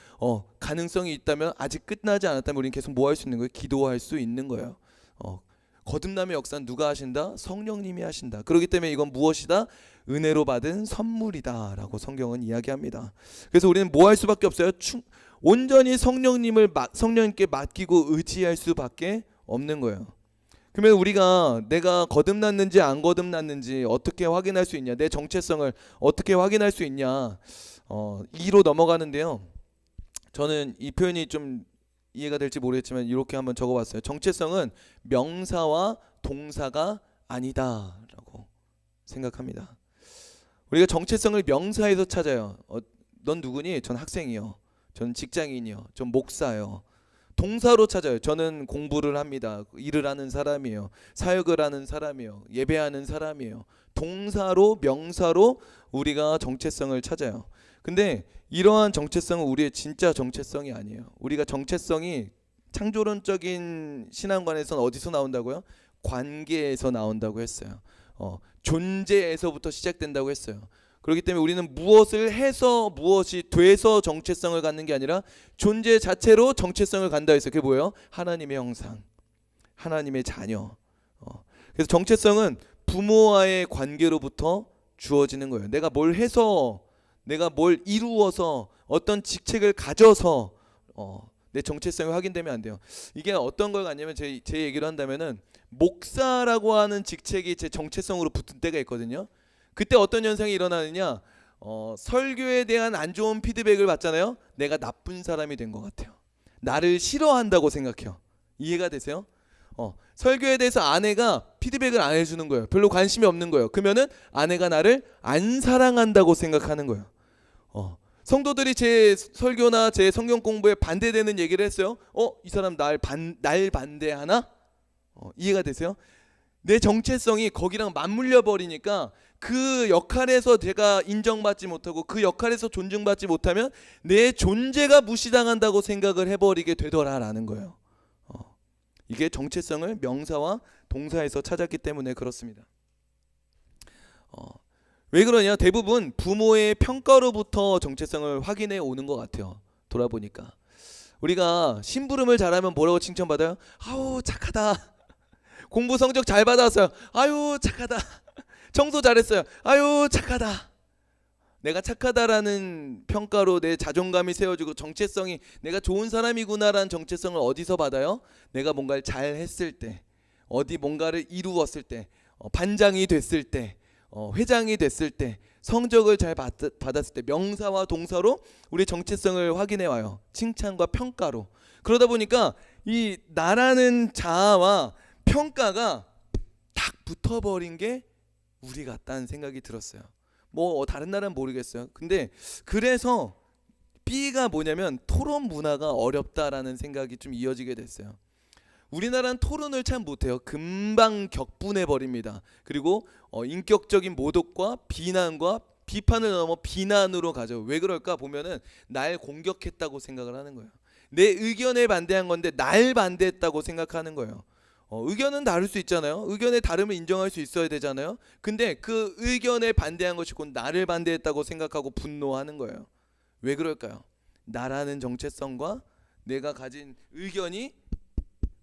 [SPEAKER 1] 가능성이 있다면, 아직 끝나지 않았다면 우리는 계속 뭐 할 수 있는 거예요? 기도할 수 있는 거예요. 거듭남의 역사는 누가 하신다? 성령님이 하신다. 그렇기 때문에 이건 무엇이다? 은혜로 받은 선물이다 라고 성경은 이야기합니다. 그래서 우리는 뭐 할 수밖에 없어요? 온전히 성령님께 맡기고 의지할 수밖에 없는 거예요. 그러면 우리가 내가 거듭났는지 안 거듭났는지 어떻게 확인할 수 있냐? 내 정체성을 어떻게 확인할 수 있냐? 2로 넘어가는데요. 저는 이 표현이 좀 이해가 될지 모르겠지만 이렇게 한번 적어봤어요. 정체성은 명사와 동사가 아니다라고 생각합니다. 우리가 정체성을 명사에서 찾아요. 넌 누구니? 전 학생이요. 전 직장인이요. 전 목사요. 동사로 찾아요. 저는 공부를 합니다. 일을 하는 사람이에요. 사역을 하는 사람이에요. 예배하는 사람이에요. 동사로, 명사로 우리가 정체성을 찾아요. 근데 이러한 정체성은 우리의 진짜 정체성이 아니에요. 우리가 정체성이 창조론적인 신앙관에서는 어디서 나온다고요? 관계에서 나온다고 했어요. 존재에서부터 시작된다고 했어요. 그렇기 때문에 우리는 무엇을 해서 무엇이 돼서 정체성을 갖는 게 아니라 존재 자체로 정체성을 간다 했어요. 그게 뭐예요? 하나님의 형상, 하나님의 자녀. 그래서 정체성은 부모와의 관계로부터 주어지는 거예요. 내가 뭘 해서, 내가 뭘 이루어서, 어떤 직책을 가져서 내 정체성이 확인되면 안 돼요. 이게 어떤 걸 갖냐면 제 얘기로 한다면은 목사라고 하는 직책이 제 정체성으로 붙은 때가 있거든요. 그때 어떤 현상이 일어나느냐? 설교에 대한 안 좋은 피드백을 받잖아요. 내가 나쁜 사람이 된 것 같아요. 나를 싫어한다고 생각해요. 이해가 되세요? 설교에 대해서 아내가 피드백을 안 해주는 거예요. 별로 관심이 없는 거예요. 그러면은 아내가 나를 안 사랑한다고 생각하는 거예요. 성도들이 제 설교나 제 성경 공부에 반대되는 얘기를 했어요. 이 사람 날 반대하나? 이해가 되세요? 내 정체성이 거기랑 맞물려 버리니까 그 역할에서 제가 인정받지 못하고 그 역할에서 존중받지 못하면 내 존재가 무시당한다고 생각을 해버리게 되더라라는 거예요. 이게 정체성을 명사와 동사에서 찾았기 때문에 그렇습니다. 왜 그러냐? 대부분 부모의 평가로부터 정체성을 확인해 오는 것 같아요. 돌아보니까 우리가 심부름을 잘하면 뭐라고 칭찬받아요? 아우 착하다. 공부 성적 잘 받았어요. 아유 착하다. 청소 잘했어요. 아유 착하다. 내가 착하다라는 평가로 내 자존감이 세워지고 정체성이 내가 좋은 사람이구나라는 정체성을 어디서 받아요? 내가 뭔가를 잘 했을 때, 어디 뭔가를 이루었을 때, 반장이 됐을 때, 회장이 됐을 때, 성적을 잘 받았을 때 명사와 동사로 우리 정체성을 확인해 와요. 칭찬과 평가로. 그러다 보니까 이 나라는 자아와 평가가 딱 붙어버린 게 우리 같다는 생각이 들었어요. 뭐 다른 나라는 모르겠어요. 근데 그래서 B가 뭐냐면 토론 문화가 어렵다라는 생각이 좀 이어지게 됐어요. 우리나라는 토론을 참 못해요. 금방 격분해 버립니다. 그리고 인격적인 모독과 비난과 비판을 넘어 비난으로 가죠. 왜 그럴까 보면은 날 공격했다고 생각을 하는 거예요. 내 의견에 반대한 건데 날 반대했다고 생각하는 거예요. 의견은 다를 수 있잖아요. 의견의 다름을 인정할 수 있어야 되잖아요. 근데 그 의견에 반대한 것이 곧 나를 반대했다고 생각하고 분노하는 거예요. 왜 그럴까요? 나라는 정체성과 내가 가진 의견이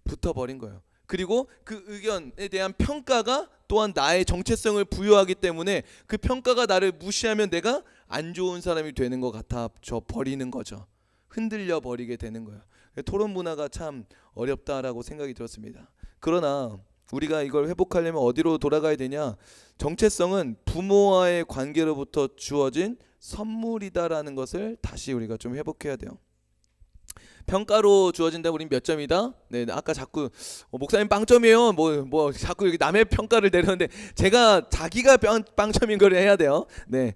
[SPEAKER 1] 붙어버린 거예요. 그리고 그 의견에 대한 평가가 또한 나의 정체성을 부여하기 때문에 그 평가가 나를 무시하면 내가 안 좋은 사람이 되는 것 같아 버리는 거죠. 흔들려 버리게 되는 거예요. 토론 문화가 참 어렵다라고 생각이 들었습니다. 그러나 우리가 이걸 회복하려면 어디로 돌아가야 되냐? 정체성은 부모와의 관계로부터 주어진 선물이다라는 것을 다시 우리가 좀 회복해야 돼요. 평가로 주어진다. 우린 몇 점이다? 네, 아까 자꾸 목사님 빵점이에요. 뭐 자꾸 여기 남의 평가를 내렸는데 제가 자기가 빵점인 걸 해야 돼요. 네,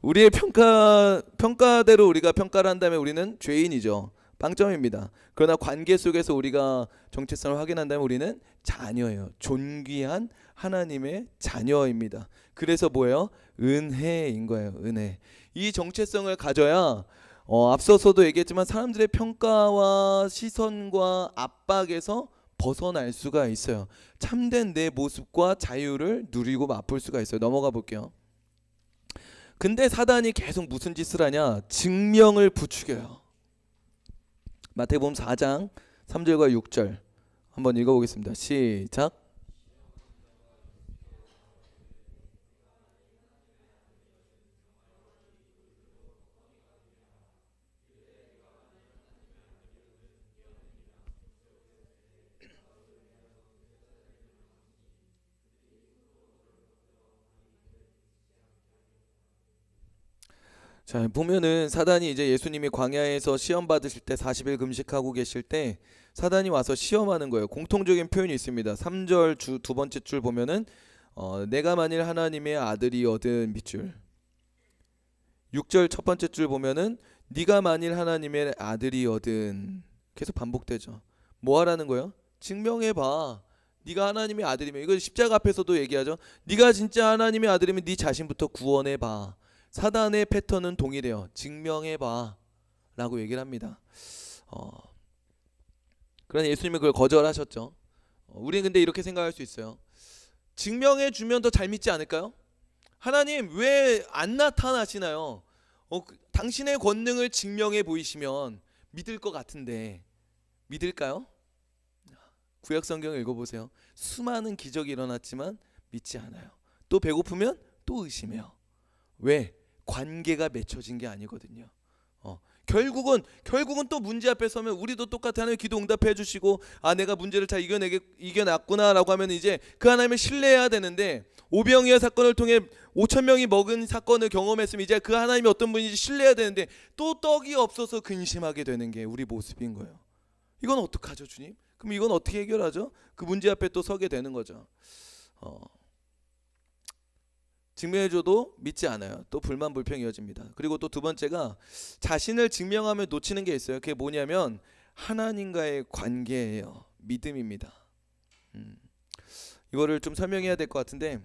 [SPEAKER 1] 우리의 평가대로 우리가 평가를 한다면 우리는 죄인이죠. 빵점입니다. 그러나 관계 속에서 우리가 정체성을 확인한다면 우리는 자녀예요. 존귀한 하나님의 자녀입니다. 그래서 뭐예요? 은혜인 거예요. 은혜. 이 정체성을 가져야 앞서서도 얘기했지만 사람들의 평가와 시선과 압박에서 벗어날 수가 있어요. 참된 내 모습과 자유를 누리고 맛볼 수가 있어요. 넘어가 볼게요. 근데 사단이 계속 무슨 짓을 하냐? 증명을 부추겨요. 마태복음 4장 3절과 6절 한번 읽어보겠습니다. 시작. 자, 보면은 사단이 이제 예수님이 광야에서 시험 받으실 때 40일 금식하고 계실 때 사단이 와서 시험하는 거예요. 공통적인 표현이 있습니다. 3절 두 번째 줄 보면은 내가 만일 하나님의 아들이거든 밑줄. 6절 첫 번째 줄 보면은 네가 만일 하나님의 아들이거든. 계속 반복되죠. 뭐 하라는 거예요? 증명해 봐. 네가 하나님의 아들이면, 이거 십자가 앞에서도 얘기하죠. 네가 진짜 하나님의 아들이면 네 자신부터 구원해 봐. 사단의 패턴은 동일해요. 증명해봐 라고 얘기를 합니다. 그러나 예수님은 그걸 거절하셨죠. 우리는 근데 이렇게 생각할 수 있어요. 증명해주면 더 잘 믿지 않을까요? 하나님 왜 안 나타나시나요? 당신의 권능을 증명해 보이시면 믿을 것 같은데 믿을까요? 구약 성경을 읽어보세요. 수많은 기적이 일어났지만 믿지 않아요. 또 배고프면 또 의심해요. 왜? 관계가 맺혀진 게 아니거든요. 결국은 또 문제 앞에 서면 우리도 똑같이 하나님 기도 응답해 주시고 내가 문제를 잘 이겨냈구나라고 하면 이제 그 하나님을 신뢰해야 되는데, 오병이어 사건을 통해 5천 명이 먹은 사건을 경험했으면 이제 그 하나님이 어떤 분인지 신뢰해야 되는데 또 떡이 없어서 근심하게 되는 게 우리 모습인 거예요. 이건 어떡하죠, 주님? 그럼 이건 어떻게 해결하죠? 그 문제 앞에 또 서게 되는 거죠. 증명해줘도 믿지 않아요. 또 불만 불평이 이어집니다. 그리고 또 두 번째가 자신을 증명하며 놓치는 게 있어요. 그게 뭐냐면 하나님과의 관계예요. 믿음입니다. 이거를 좀 설명해야 될 것 같은데,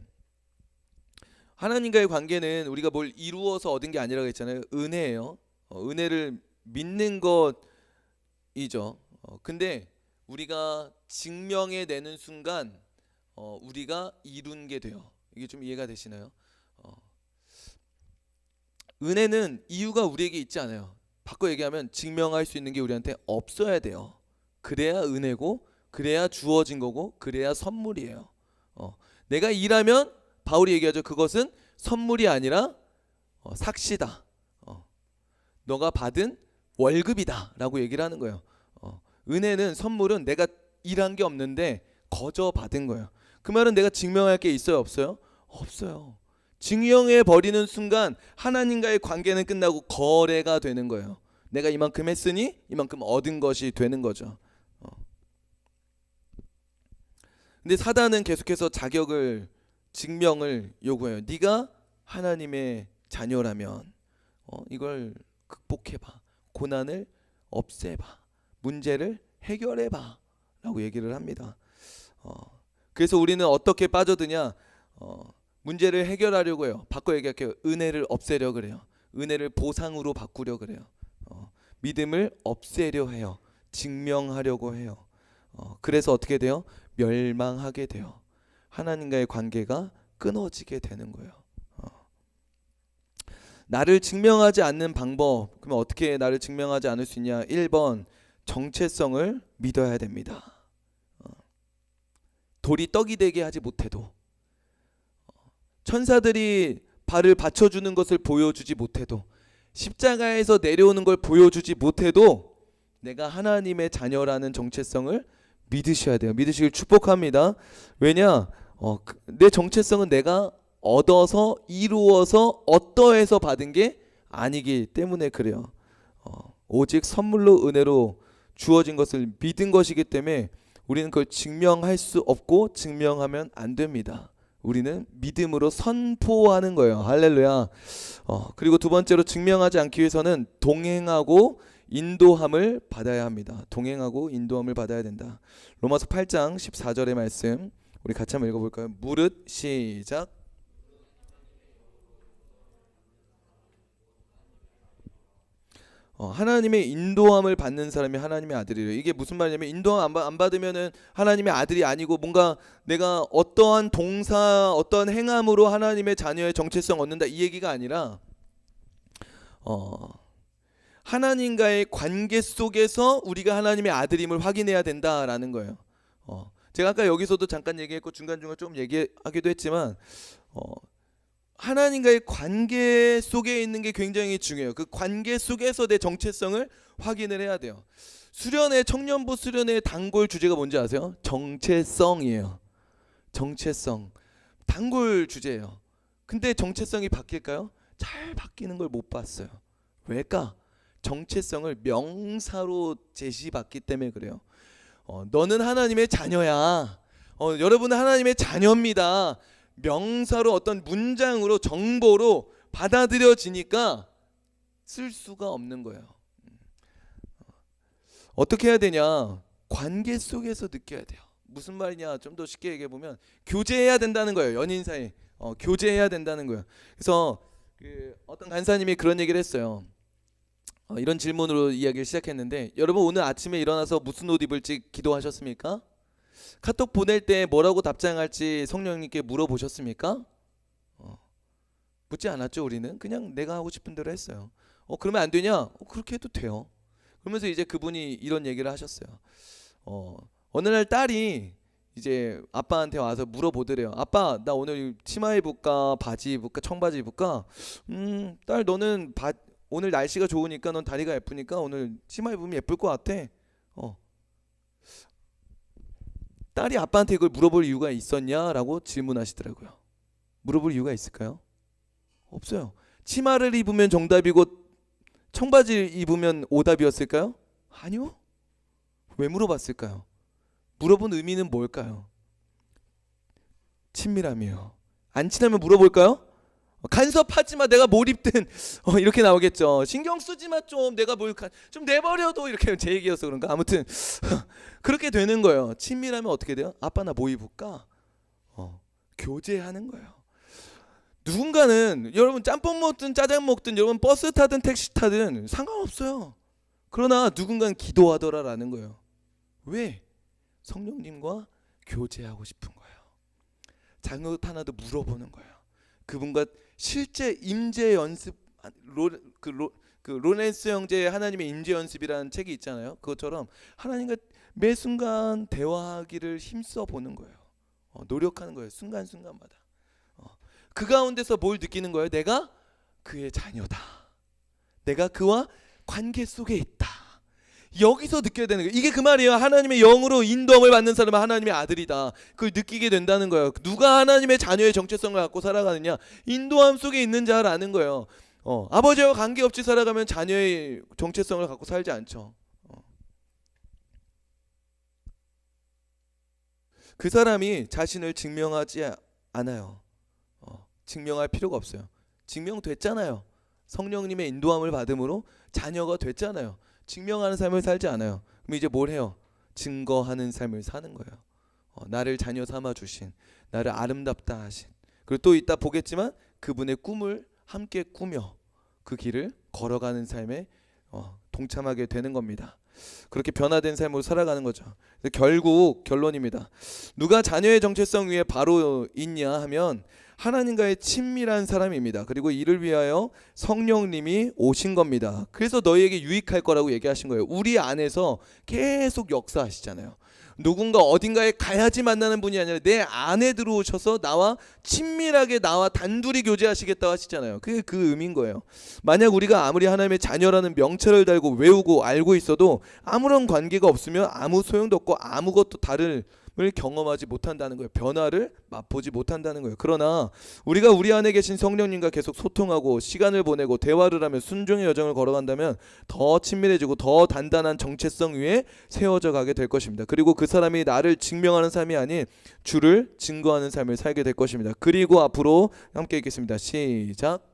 [SPEAKER 1] 하나님과의 관계는 우리가 뭘 이루어서 얻은 게 아니라고 했잖아요. 은혜예요. 은혜를 믿는 것이죠. 근데 우리가 증명해내는 순간 우리가 이룬 게 돼요. 이게 좀 이해가 되시나요? 은혜는 이유가 우리에게 있지 않아요. 바꿔 얘기하면 증명할 수 있는 게 우리한테 없어야 돼요. 그래야 은혜고, 그래야 주어진 거고, 그래야 선물이에요. 내가 일하면 바울이 얘기하죠. 그것은 선물이 아니라 삭시다. 너가 받은 월급이다 라고 얘기를 하는 거예요. 은혜는, 선물은 내가 일한 게 없는데 거저 받은 거예요. 그 말은 내가 증명할 게 있어요, 없어요? 없어요. 증명해 버리는 순간 하나님과의 관계는 끝나고 거래가 되는 거예요. 내가 이만큼 했으니 이만큼 얻은 것이 되는 거죠. 근데 사단은 계속해서 자격을, 증명을 요구해요. 네가 하나님의 자녀라면 이걸 극복해봐, 고난을 없애봐, 문제를 해결해봐 라고 얘기를 합니다. 그래서 우리는 어떻게 빠져드냐? 문제를 해결하려고 해요. 바꿔 얘기할게요. 은혜를 없애려 그래요. 은혜를 보상으로 바꾸려 그래요. 믿음을 없애려 해요. 증명하려고 해요. 그래서 어떻게 돼요? 멸망하게 돼요. 하나님과의 관계가 끊어지게 되는 거예요. 나를 증명하지 않는 방법. 그러면 어떻게 나를 증명하지 않을 수 있냐? 1번 정체성을 믿어야 됩니다. 돌이 떡이 되게 하지 못해도, 천사들이 발을 받쳐주는 것을 보여주지 못해도, 십자가에서 내려오는 걸 보여주지 못해도 내가 하나님의 자녀라는 정체성을 믿으셔야 돼요. 믿으시길 축복합니다. 왜냐? 내 정체성은 내가 얻어서 이루어서 어떠해서 받은 게 아니기 때문에 그래요. 오직 선물로 은혜로 주어진 것을 믿은 것이기 때문에 우리는 그걸 증명할 수 없고 증명하면 안 됩니다. 우리는 믿음으로 선포하는 거예요. 할렐루야. 그리고 두 번째로 증명하지 않기 위해서는 동행하고 인도함을 받아야 합니다. 동행하고 인도함을 받아야 된다. 로마서 8장 14절의 말씀 우리 같이 한번 읽어볼까요? 무릇 시작. 하나님의 인도함을 받는 사람이 하나님의 아들이래요. 이게 무슨 말이냐면 인도함 안 받으면은 하나님의 아들이 아니고 뭔가 내가 어떠한 동사 어떠한 행함으로 하나님의 자녀의 정체성 얻는다 이 얘기가 아니라 하나님과의 관계 속에서 우리가 하나님의 아들임을 확인해야 된다라는 거예요. 제가 아까 여기서도 잠깐 얘기했고 중간중간 좀 얘기하기도 했지만 하나님과의 관계 속에 있는 게 굉장히 중요해요. 그 관계 속에서 내 정체성을 확인을 해야 돼요. 수련회, 청년부 수련회의 단골 주제가 뭔지 아세요? 정체성이에요. 정체성. 단골 주제예요. 근데 정체성이 바뀔까요? 잘 바뀌는 걸 못 봤어요. 왜일까? 정체성을 명사로 제시받기 때문에 그래요. 너는 하나님의 자녀야. 여러분은 하나님의 자녀입니다. 명사로 어떤 문장으로 정보로 받아들여지니까 쓸 수가 없는 거예요. 어떻게 해야 되냐? 관계 속에서 느껴야 돼요. 무슨 말이냐? 좀 더 쉽게 얘기해 보면 교제해야 된다는 거예요. 연인 사이 교제해야 된다는 거예요. 그래서 어떤 간사님이 그런 얘기를 했어요. 이런 질문으로 이야기를 시작했는데 여러분 오늘 아침에 일어나서 무슨 옷 입을지 기도하셨습니까? 카톡 보낼 때 뭐라고 답장할지 성령님께 물어보셨습니까? 묻지 않았죠. 우리는 그냥 내가 하고 싶은 대로 했어요. 그러면 안 되냐? 그렇게 해도 돼요. 그러면서 이제 그분이 이런 얘기를 하셨어요. 어느 날 딸이 이제 아빠한테 와서 물어보더래요. 아빠 나 오늘 치마 입을까 바지 입을까 청바지 입을까? 딸 너는 오늘 날씨가 좋으니까 넌 다리가 예쁘니까 오늘 치마 입으면 예쁠 것 같아. 딸이 아빠한테 이걸 물어볼 이유가 있었냐라고 질문하시더라고요. 물어볼 이유가 있을까요? 없어요. 치마를 입으면 정답이고 청바지 입으면 오답이었을까요? 아니요. 왜 물어봤을까요? 물어본 의미는 뭘까요? 친밀함이에요. 안 친하면 물어볼까요? 간섭하지마 내가 뭘 입든 이렇게 나오겠죠. 신경 쓰지마 좀 내가 좀 내버려도 이렇게 제 얘기여서 그런가 아무튼 그렇게 되는 거예요. 친밀하면 어떻게 돼요? 아빠 나 뭐 입을까? 교제하는 거예요. 누군가는 여러분 짬뽕 먹든 짜장 먹든 여러분 버스 타든 택시 타든 상관없어요. 그러나 누군가는 기도하더라라는 거예요. 왜? 성령님과 교제하고 싶은 거예요. 잘못 하나도 물어보는 거예요. 그분과 실제 임재 연습 로렌스 형제의 하나님의 임재 연습이라는 책이 있잖아요. 그것처럼 하나님과 매 순간 대화하기를 힘써 보는 거예요. 노력하는 거예요. 순간순간마다. 그 가운데서 뭘 느끼는 거예요? 내가 그의 자녀다. 내가 그와 관계 속에 있다. 여기서 느껴야 되는 거예요. 이게 그 말이에요. 하나님의 영으로 인도함을 받는 사람은 하나님의 아들이다. 그걸 느끼게 된다는 거예요. 누가 하나님의 자녀의 정체성을 갖고 살아가느냐? 인도함 속에 있는 자라는 거예요. 아버지와 관계없이 살아가면 자녀의 정체성을 갖고 살지 않죠. 그 사람이 자신을 증명하지 않아요. 증명할 필요가 없어요. 증명됐잖아요. 성령님의 인도함을 받음으로 자녀가 됐잖아요. 증명하는 삶을 살지 않아요. 그럼 이제 뭘 해요? 증거하는 삶을 사는 거예요. 나를 자녀 삼아 주신, 나를 아름답다 하신, 그리고 또 이따 보겠지만 그분의 꿈을 함께 꾸며 그 길을 걸어가는 삶에 동참하게 되는 겁니다. 그렇게 변화된 삶으로 살아가는 거죠. 결국 결론입니다. 누가 자녀의 정체성 위에 바로 있냐 하면 하나님과의 친밀한 사람입니다. 그리고 이를 위하여 성령님이 오신 겁니다. 그래서 너희에게 유익할 거라고 얘기하신 거예요. 우리 안에서 계속 역사하시잖아요. 누군가 어딘가에 가야지 만나는 분이 아니라 내 안에 들어오셔서 나와 친밀하게 나와 단둘이 교제하시겠다고 하시잖아요. 그게 그 의미인 거예요. 만약 우리가 아무리 하나님의 자녀라는 명찰을 달고 외우고 알고 있어도 아무런 관계가 없으면 아무 소용도 없고 아무것도 다를 경험하지 못한다는 거예요. 변화를 맛보지 못한다는 거예요. 그러나 우리가 우리 안에 계신 성령님과 계속 소통하고 시간을 보내고 대화를 하며 순종의 여정을 걸어간다면 더 친밀해지고 더 단단한 정체성 위에 세워져 가게 될 것입니다. 그리고 그 사람이 나를 증명하는 삶이 아닌 주를 증거하는 삶을 살게 될 것입니다. 그리고 앞으로 함께 읽겠습니다. 시작.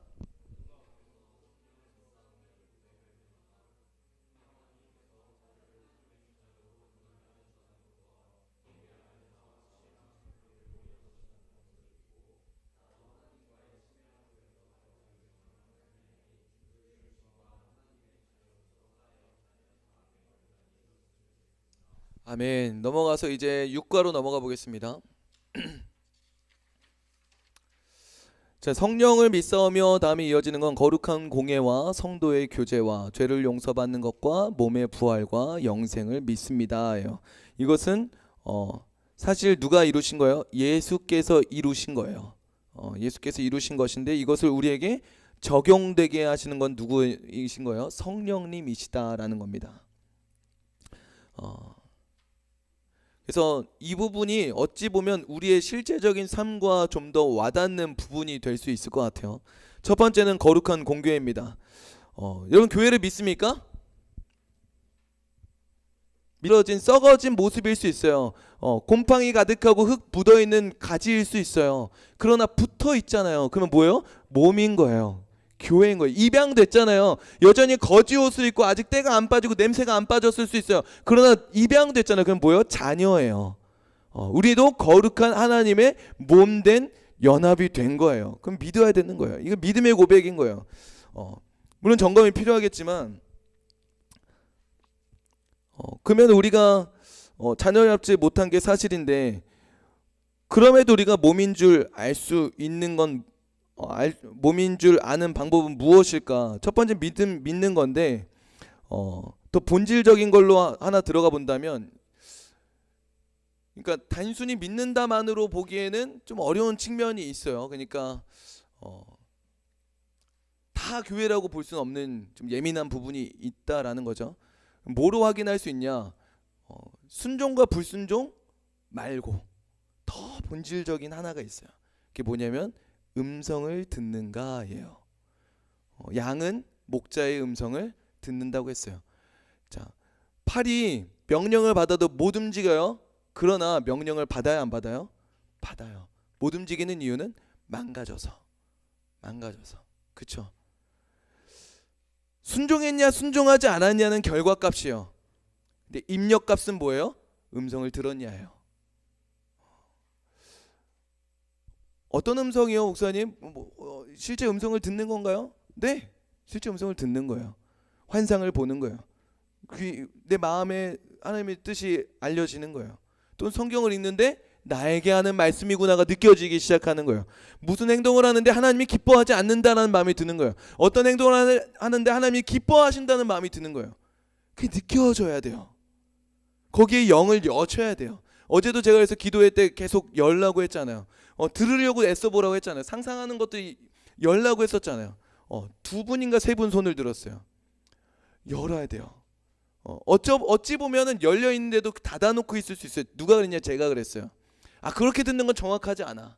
[SPEAKER 1] 아멘. 넘어가서 이제 6과로 넘어가 보겠습니다. 자, 성령을 믿사오며 다음에 이어지는 건 거룩한 공예와 성도의 교제와 죄를 용서받는 것과 몸의 부활과 영생을 믿습니다예요. 이것은 사실 누가 이루신 거예요? 예수께서 이루신 거예요. 예수께서 이루신 것인데 이것을 우리에게 적용되게 하시는 건 누구이신 거예요? 성령님이시다라는 겁니다. 그래서 이 부분이 어찌 보면 우리의 실제적인 삶과 좀 더 와닿는 부분이 될 수 있을 것 같아요. 첫 번째는 거룩한 공교회입니다. 여러분 교회를 믿습니까? 미뤄진 썩어진 모습일 수 있어요. 곰팡이 가득하고 흙 묻어있는 가지일 수 있어요. 그러나 붙어 있잖아요. 그러면 뭐예요? 몸인 거예요. 교회인 거예요. 입양됐잖아요. 여전히 거지 옷을 입고 아직 때가 안 빠지고 냄새가 안 빠졌을 수 있어요. 그러나 입양됐잖아요. 그럼 뭐예요? 자녀예요. 우리도 거룩한 하나님의 몸된 연합이 된 거예요. 그럼 믿어야 되는 거예요. 이거 믿음의 고백인 거예요. 물론 점검이 필요하겠지만 그러면 우리가 자녀답지 못한 게 사실인데 그럼에도 우리가 몸인 줄 알 수 있는 건 몸인 줄 아는 방법은 무엇일까? 첫 번째 믿는 건데 더 본질적인 걸로 하나 들어가 본다면 그러니까 단순히 믿는다만으로 보기에는 좀 어려운 측면이 있어요. 그러니까 다 교회라고 볼 수는 없는 좀 예민한 부분이 있다라는 거죠. 뭐로 확인할 수 있냐? 순종과 불순종 말고 더 본질적인 하나가 있어요. 그게 뭐냐면 음성을 듣는가예요. 양은 목자의 음성을 듣는다고 했어요. 자, 팔이 명령을 받아도 못 움직여요. 그러나 명령을 받아야 안 받아요? 받아요. 못 움직이는 이유는 망가져서. 그쵸? 순종했냐 순종하지 않았냐는 결과값이에요. 근데 입력값은 뭐예요? 음성을 들었냐예요. 어떤 음성이요, 목사님? 실제 음성을 듣는 건가요? 네, 실제 음성을 듣는 거예요. 환상을 보는 거예요. 내 마음에 하나님의 뜻이 알려지는 거예요. 또는 성경을 읽는데 나에게 하는 말씀이구나가 느껴지기 시작하는 거예요. 무슨 행동을 하는데 하나님이 기뻐하지 않는다는 마음이 드는 거예요. 어떤 행동을 하는데 하나님이 기뻐하신다는 마음이 드는 거예요. 그게 느껴져야 돼요. 거기에 영을 여셔야 돼요. 어제도 제가 그래서 기도회 때 계속 열라고 했잖아요. 들으려고 애써 보라고 했잖아요. 상상하는 것도 열라고 했었잖아요. 2분인가 3분 손을 들었어요. 열어야 돼요. 어찌 보면은 열려 있는데도 닫아놓고 있을 수 있어요. 누가 그랬냐? 제가 그랬어요. 그렇게 듣는 건 정확하지 않아.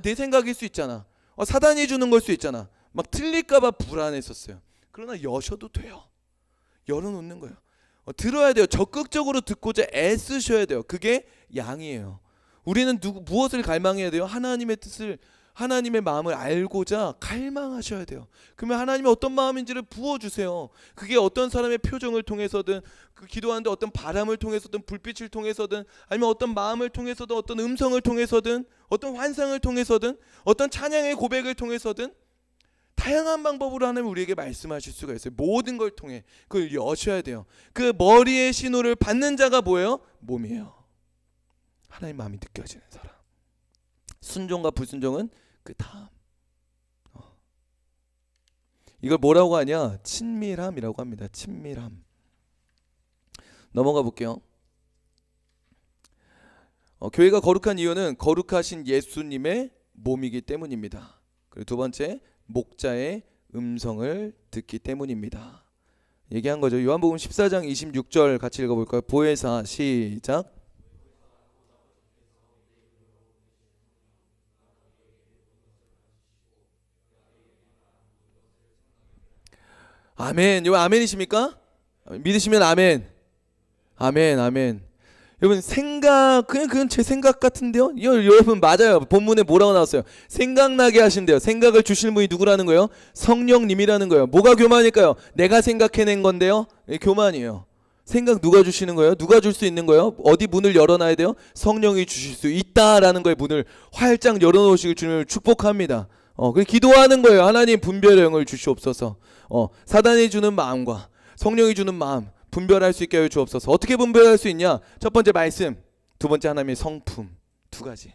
[SPEAKER 1] 내 생각일 수 있잖아. 사단이 주는 걸 수 있잖아. 막 틀릴까봐 불안했었어요. 그러나 여셔도 돼요. 열어놓는 거예요. 들어야 돼요. 적극적으로 듣고자 애쓰셔야 돼요. 그게 양이에요. 우리는 무엇을 갈망해야 돼요? 하나님의 뜻을, 하나님의 마음을 알고자 갈망하셔야 돼요. 그러면 하나님이 어떤 마음인지를 부어주세요. 그게 어떤 사람의 표정을 통해서든, 그 기도하는데 어떤 바람을 통해서든, 불빛을 통해서든, 아니면 어떤 마음을 통해서든, 어떤 음성을 통해서든, 어떤 환상을 통해서든, 어떤 찬양의 고백을 통해서든 다양한 방법으로 하나님 우리에게 말씀하실 수가 있어요. 모든 걸 통해 그걸 여셔야 돼요. 그 머리의 신호를 받는 자가 뭐예요? 몸이에요. 하나님 마음이 느껴지는 사람. 순종과 불순종은 그 다음. 이걸 뭐라고 하냐? 친밀함이라고 합니다. 친밀함. 넘어가 볼게요. 교회가 거룩한 이유는 거룩하신 예수님의 몸이기 때문입니다. 그리고 두 번째, 목자의 음성을 듣기 때문입니다. 얘기한 거죠. 요한복음 14장 26절 같이 읽어볼까요? 보혜사 시작. 아멘. 이거 아멘이십니까? 믿으시면 아멘. 아멘, 아멘. 여러분 생각 그건 제 생각 같은데요? 여러분 맞아요. 본문에 뭐라고 나왔어요? 생각나게 하신대요. 생각을 주실 분이 누구라는 거예요? 성령님이라는 거예요. 뭐가 교만일까요? 내가 생각해낸 건데요. 교만이에요. 생각 누가 주시는 거예요? 누가 줄 수 있는 거예요? 어디 문을 열어놔야 돼요? 성령이 주실 수 있다라는 거예요. 문을 활짝 열어놓으시길 주님을 축복합니다. 그래서 기도하는 거예요. 하나님 분별의 영을 주시옵소서. 사단이 주는 마음과 성령이 주는 마음 분별할 수 있게 하여 주옵소서. 어떻게 분별할 수 있냐? 첫 번째 말씀, 두 번째 하나님의 성품. 두 가지.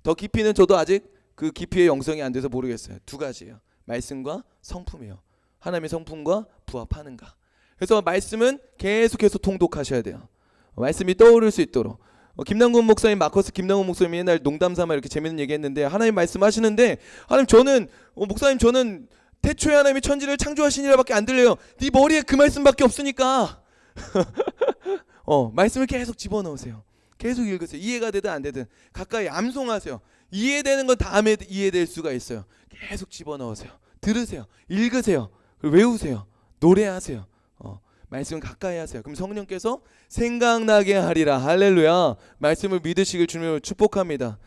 [SPEAKER 1] 더 깊이는 저도 아직 그 깊이의 영성이 안 돼서 모르겠어요. 두 가지예요. 말씀과 성품이요. 하나님의 성품과 부합하는가. 그래서 말씀은 계속해서 통독하셔야 돼요. 말씀이 떠오를 수 있도록. 김남군 목사님, 마커스 김남군 목사님이 옛날 농담삼아 이렇게 재밌는 얘기했는데 하나님 말씀하시는데 하나님 저는 목사님 저는 태초에 하나님이 천지를 창조하시니라밖에 안 들려요. 네 머리에 그 말씀밖에 없으니까 말씀을 계속 집어넣으세요. 계속 읽으세요. 이해가 되든 안 되든 가까이 암송하세요. 이해되는 건 다음에 이해될 수가 있어요. 계속 집어넣으세요. 들으세요. 읽으세요. 그리고 외우세요. 노래하세요. 말씀 가까이 하세요. 그럼 성령께서 생각나게 하리라. 할렐루야. 말씀을 믿으시길 주님을 축복합니다.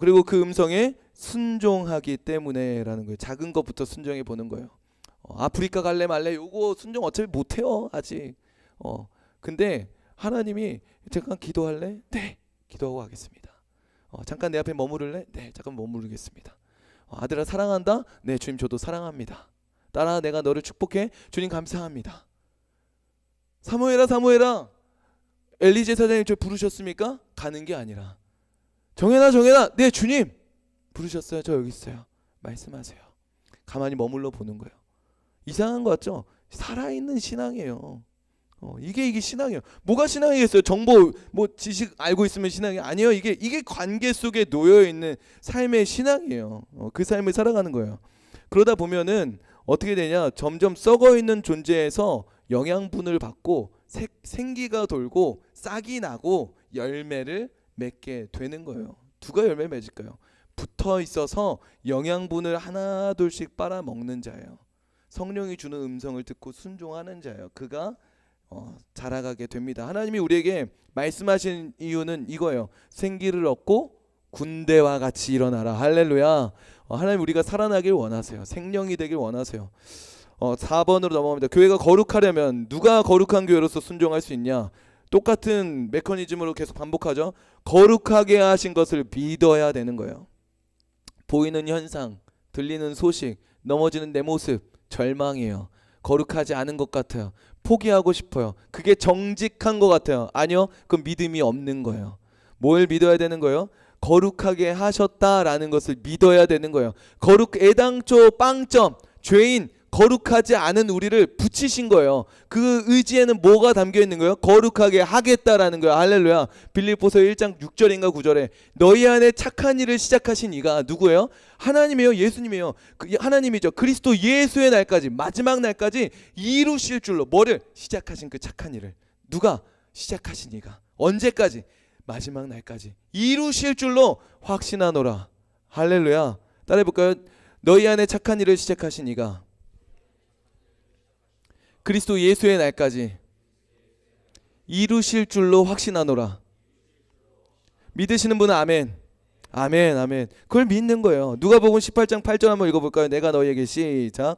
[SPEAKER 1] 그리고 그 음성에 순종하기 때문에 라는 거예요. 작은 것부터 순종해 보는 거예요. 아프리카 갈래 말래 요거 순종 어차피 못해요 아직. 근데 하나님이 잠깐 기도할래? 네 기도하고 가겠습니다. 잠깐 내 앞에 머무를래? 네 잠깐 머무르겠습니다. 아들아 사랑한다? 네 주님 저도 사랑합니다. 딸아 내가 너를 축복해? 주님 감사합니다. 사무엘아 엘리 제사장님 저 부르셨습니까? 가는 게 아니라 정연아 네 주님 부르셨어요. 저 여기 있어요. 말씀하세요. 가만히 머물러 보는 거예요. 이상한 거 같죠? 살아있는 신앙이에요. 이게 신앙이에요. 뭐가 신앙이겠어요? 정보 지식 알고 있으면 신앙이 아니에요. 이게 관계 속에 놓여 있는 삶의 신앙이에요. 그 삶을 살아가는 거예요. 그러다 보면은 어떻게 되냐? 점점 썩어 있는 존재에서 영양분을 받고 생기가 돌고 싹이 나고 열매를 맺게 되는 거예요. 누가 열매 맺을까요? 붙어 있어서 영양분을 하나 둘씩 빨아먹는 자예요. 성령이 주는 음성을 듣고 순종하는 자예요. 그가 자라가게 됩니다. 하나님이 우리에게 말씀하신 이유는 이거예요. 생기를 얻고 군대와 같이 일어나라. 할렐루야. 하나님 우리가 살아나길 원하세요. 생명이 되길 원하세요. 4번으로 넘어갑니다. 교회가 거룩하려면 누가 거룩한 교회로서 순종할 수 있냐? 똑같은 메커니즘으로 계속 반복하죠. 거룩하게 하신 것을 믿어야 되는 거예요. 보이는 현상, 들리는 소식, 넘어지는 내 모습 절망이에요. 거룩하지 않은 것 같아요. 포기하고 싶어요. 그게 정직한 것 같아요. 아니요, 그건 믿음이 없는 거예요. 뭘 믿어야 되는 거예요? 거룩하게 하셨다라는 것을 믿어야 되는 거예요. 애당초 빵점, 죄인, 거룩하지 않은 우리를 붙이신 거예요. 그 의지에는 뭐가 담겨 있는 거예요? 거룩하게 하겠다라는 거예요. 할렐루야. 빌립보서 1장 6절인가 9절에 너희 안에 착한 일을 시작하신 이가 누구예요? 하나님이에요. 예수님이에요. 하나님이죠. 그리스도 예수의 날까지 마지막 날까지 이루실 줄로 뭐를 시작하신 그 착한 일을 누가 시작하신 이가 언제까지? 마지막 날까지 이루실 줄로 확신하노라. 할렐루야. 따라해볼까요? 너희 안에 착한 일을 시작하신 이가 그리스도 예수의 날까지 이루실 줄로 확신하노라. 믿으시는 분은 아멘. 아멘 아멘. 그걸 믿는 거예요. 누가복음 18장 8절 한번 읽어볼까요? 내가 너희에게 시작.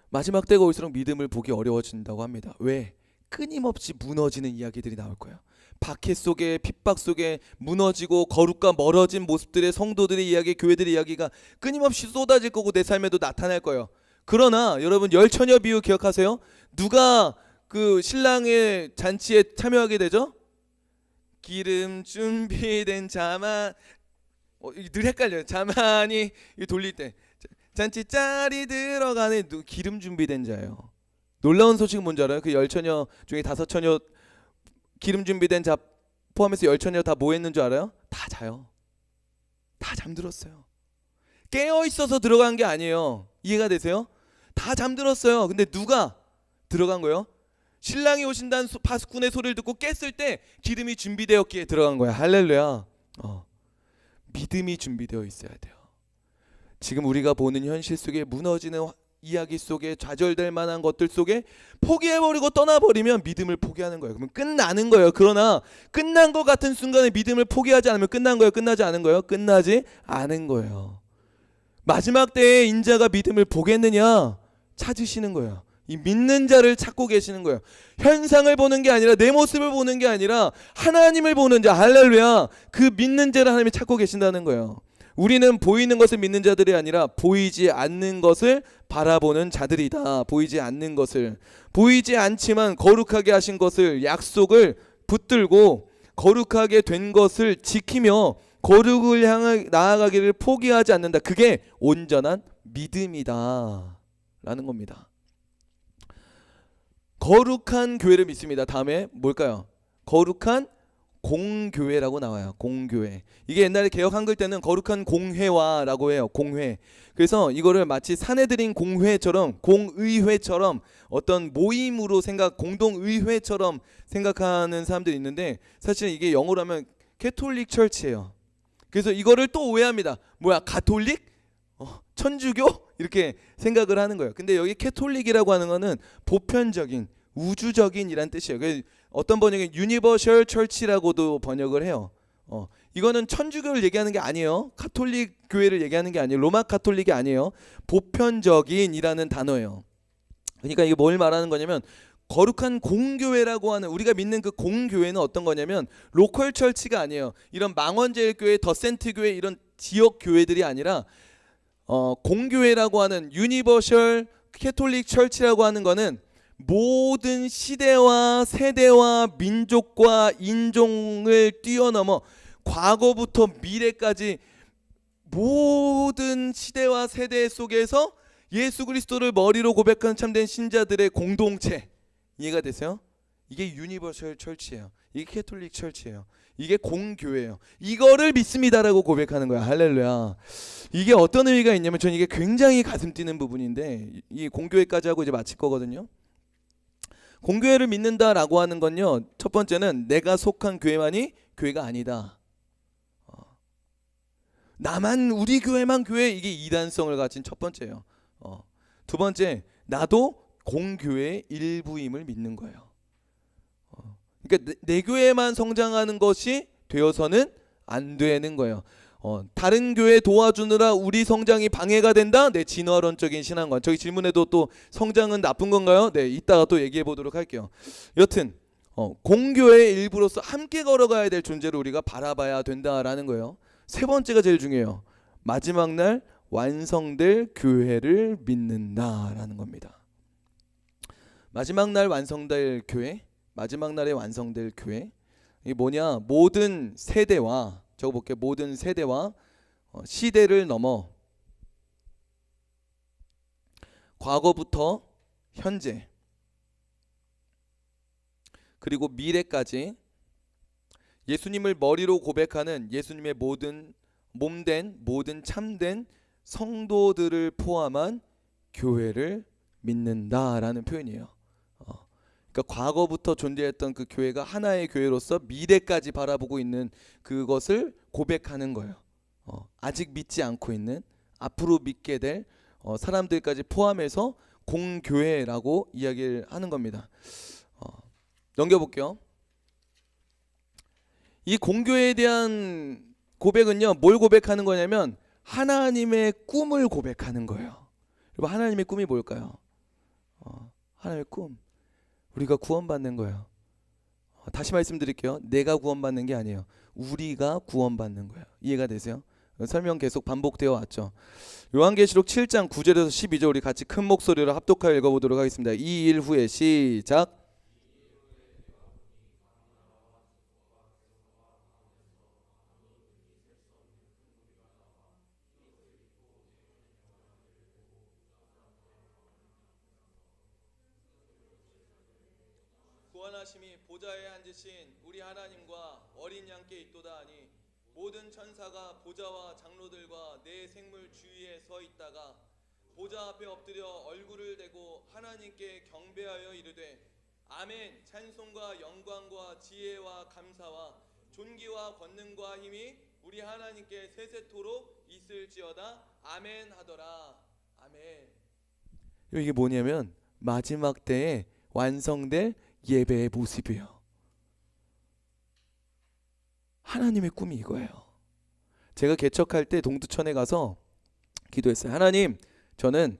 [SPEAKER 1] 마지막 때가 올수록 믿음을 보기 어려워진다고 합니다. 왜? 끊임없이 무너지는 이야기들이 나올 거예요. 박해 속에 핍박 속에 무너지고 거룩과 멀어진 모습들의 성도들의 이야기, 교회들의 이야기가 끊임없이 쏟아질 거고 내 삶에도 나타날 거예요. 그러나 여러분 열처녀 비유 기억하세요? 누가 그 신랑의 잔치에 참여하게 되죠? 기름 준비된 자만 늘 헷갈려요. 자만이 돌릴 때 잔치 짤이 들어가는 기름 준비된 자예요. 놀라운 소식은 뭔지 알아요? 그 열처녀 중에 5처녀 기름 준비된 자 포함해서 10처녀 다 뭐 했는 줄 알아요? 다 자요. 다 잠들었어요. 깨어 있어서 들어간 게 아니에요. 이해가 되세요? 다 잠들었어요. 근데 누가 들어간 거예요? 신랑이 오신다는 파수꾼의 소리를 듣고 깼을 때 기름이 준비되었기에 들어간 거야. 할렐루야. 믿음이 준비되어 있어야 돼요. 지금 우리가 보는 현실 속에 무너지는 이야기 속에 좌절될 만한 것들 속에 포기해버리고 떠나버리면 믿음을 포기하는 거예요. 그러면 끝나는 거예요. 그러나 끝난 것 같은 순간에 믿음을 포기하지 않으면 끝난 거예요? 끝나지 않은 거예요? 끝나지 않은 거예요. 마지막 때에 인자가 믿음을 보겠느냐? 찾으시는 거예요. 이 믿는 자를 찾고 계시는 거예요. 현상을 보는 게 아니라 내 모습을 보는 게 아니라 하나님을 보는 자, 할렐루야. 그 믿는 자를 하나님이 찾고 계신다는 거예요. 우리는 보이는 것을 믿는 자들이 아니라 보이지 않는 것을 바라보는 자들이다. 보이지 않는 것을, 보이지 않지만 거룩하게 하신 것을, 약속을 붙들고 거룩하게 된 것을 지키며 거룩을 향해 나아가기를 포기하지 않는다. 그게 온전한 믿음이다 라는 겁니다. 거룩한 교회를 믿습니다. 다음에 뭘까요? 거룩한 공교회라고 나와요. 공교회. 이게 옛날에 개역 한글 때는 거룩한 공회화라고 해요. 공회. 그래서 이거를 마치 사내들인 공회처럼, 공의회처럼 어떤 모임으로 공동의회처럼 생각하는 사람들이 있는데 사실 이게 영어로 하면 캐톨릭 철치예요. 그래서 이거를 또 오해합니다. 뭐야, 가톨릭? 천주교? 이렇게 생각을 하는 거예요. 근데 여기 캐톨릭이라고 하는 거는 보편적인, 우주적인 이란 뜻이에요. 어떤 번역은 유니버셜 철치라고도 번역을 해요. 이거는 천주교를 얘기하는 게 아니에요. 가톨릭 교회를 얘기하는 게 아니에요. 로마 가톨릭이 아니에요. 보편적인이라는 단어예요. 그러니까 이게 뭘 말하는 거냐면 거룩한 공교회라고 하는, 우리가 믿는 그 공교회는 어떤 거냐면 로컬 철치가 아니에요. 이런 망원제일교회, 더센트교회 이런 지역 교회들이 아니라 공교회라고 하는 유니버셜 캐톨릭 철치라고 하는 거는 모든 시대와 세대와 민족과 인종을 뛰어넘어 과거부터 미래까지 모든 시대와 세대 속에서 예수 그리스도를 머리로 고백하는 참된 신자들의 공동체. 이해가 되세요? 이게 유니버셜 철치예요. 이게 캐톨릭 철치예요. 이게 공교회예요. 이거를 믿습니다라고 고백하는 거야. 할렐루야. 이게 어떤 의미가 있냐면 저는 이게 굉장히 가슴 뛰는 부분인데, 이 공교회까지 하고 이제 마칠 거거든요. 공교회를 믿는다라고 하는 건요, 첫 번째는 내가 속한 교회만이 교회가 아니다. 나만, 우리 교회만 교회, 이게 이단성을 가진 첫 번째예요. 두 번째, 나도 공교회의 일부임을 믿는 거예요. 그러니까 내 교회만 성장하는 것이 되어서는 안 되는 거예요. 다른 교회 도와주느라 우리 성장이 방해가 된다? 네, 진화론적인 신앙관. 저기 질문에도 또 성장은 나쁜 건가요? 네, 이따가 또 얘기해 보도록 할게요. 여튼 공교회의 일부로서 함께 걸어가야 될 존재를 우리가 바라봐야 된다라는 거예요. 세 번째가 제일 중요해요. 마지막 날 완성될 교회를 믿는다라는 겁니다. 마지막 날 완성될 교회, 마지막 날에 완성될 교회. 이게 뭐냐? 모든 세대와, 적어볼게요. 모든 세대와 시대를 넘어 과거부터 현재 그리고 미래까지 예수님을 머리로 고백하는 예수님의 모든 몸된, 모든 참된 성도들을 포함한 교회를 믿는다라는 표현이에요. 그러니까 과거부터 존재했던 그 교회가 하나의 교회로서 미래까지 바라보고 있는 그것을 고백하는 거예요. 아직 믿지 않고 있는, 앞으로 믿게 될 사람들까지 포함해서 공교회라고 이야기를 하는 겁니다. 넘겨볼게요. 이 공교회에 대한 고백은요, 뭘 고백하는 거냐면 하나님의 꿈을 고백하는 거예요. 여러분, 하나님의 꿈이 뭘까요? 하나님의 꿈, 우리가 구원받는 거예요. 다시 말씀드릴게요. 내가 구원받는 게 아니에요. 우리가 구원받는 거예요. 이해가 되세요? 설명 계속 반복되어 왔죠. 요한계시록 7장 9절에서 12절 우리 같이 큰 목소리로 합독하여 읽어보도록 하겠습니다. 2일 후에 시작. 구원하심이 보좌에 앉으신 우리 하나님과 어린 양께 있도다 하니 모든 천사가 보좌와 장로들과 네 생물 주위에 서 있다가 보좌 앞에 엎드려 얼굴을 대고 하나님께 경배하여 이르되 아멘. 찬송과 영광과 지혜와 감사와 존귀와 권능과 힘이 우리 하나님께 세세토록 있을지어다. 아멘 하더라. 아멘. 이게 뭐냐면 마지막 때에 완성될 예배의 모습이에요. 하나님의 꿈이 이거예요. 제가 개척할 때 동두천에 가서 기도했어요. 하나님, 저는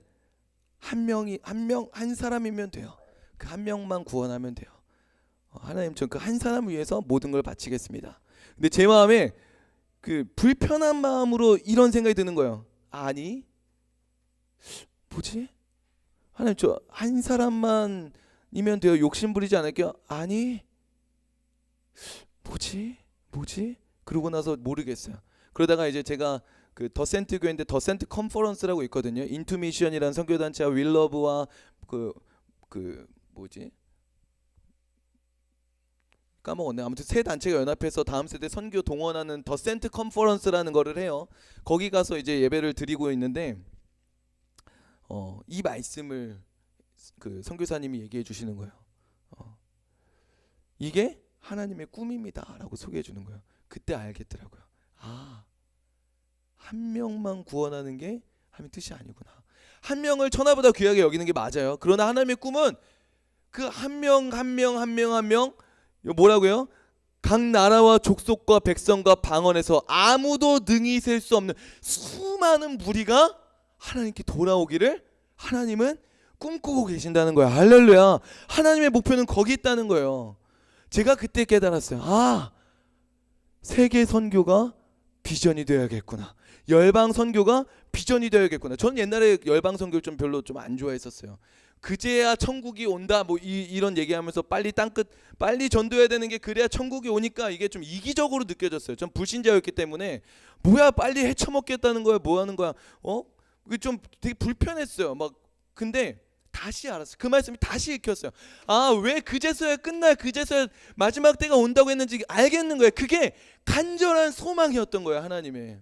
[SPEAKER 1] 한 사람이면 돼요. 그 한 명만 구원하면 돼요. 하나님, 저 그 한 사람을 위해서 모든 걸 바치겠습니다. 근데 제 마음에 그 불편한 마음으로 이런 생각이 드는 거예요. 아니, 뭐지? 하나님, 저 한 사람만이면 돼요. 욕심 부리지 않을게요. 아니, 뭐지? 그러고 나서 모르겠어요. 그러다가 이제 제가 그 더센트 교회인데 더센트 컨퍼런스라고 있거든요. 인투미션이라는 선교단체와 윌러브와 그 뭐지? 까먹었네. 아무튼 세 단체가 연합해서 다음 세대 선교 동원하는 더센트 컨퍼런스라는 거를 해요. 거기 가서 이제 예배를 드리고 있는데 이 말씀을 그 선교사님이 얘기해 주시는 거예요. 이게 하나님의 꿈입니다라고 소개해 주는 거예요. 그때 알겠더라고요. 아, 한 명만 구원하는 게 하나님의 뜻이 아니구나. 한 명을 천하보다 귀하게 여기는 게 맞아요. 그러나 하나님의 꿈은 그 한 명 뭐라고요? 각 나라와 족속과 백성과 방언에서 아무도 능히 셀 수 없는 수많은 무리가 하나님께 돌아오기를 하나님은 꿈꾸고 계신다는 거예요. 할렐루야. 하나님의 목표는 거기 있다는 거예요. 제가 그때 깨달았어요. 아, 세계 선교가 비전이 되어야겠구나. 열방 선교가 비전이 되어야겠구나. 전 옛날에 열방 선교를 좀 별로 좀 안 좋아했었어요. 그제야 천국이 온다 뭐 이런 얘기하면서 빨리 전도해야 되는 게 그래야 천국이 오니까 이게 좀 이기적으로 느껴졌어요. 전 불신자였기 때문에 뭐야 빨리 헤쳐먹겠다는 거야 뭐 하는 거야 그게 좀 되게 불편했어요. 막 근데 다시 알았어요. 그 말씀이 다시 읽혔어요. 아, 왜 그제서야 끝날 그제서야 마지막 때가 온다고 했는지 알겠는 거예요. 그게 간절한 소망이었던 거예요. 하나님의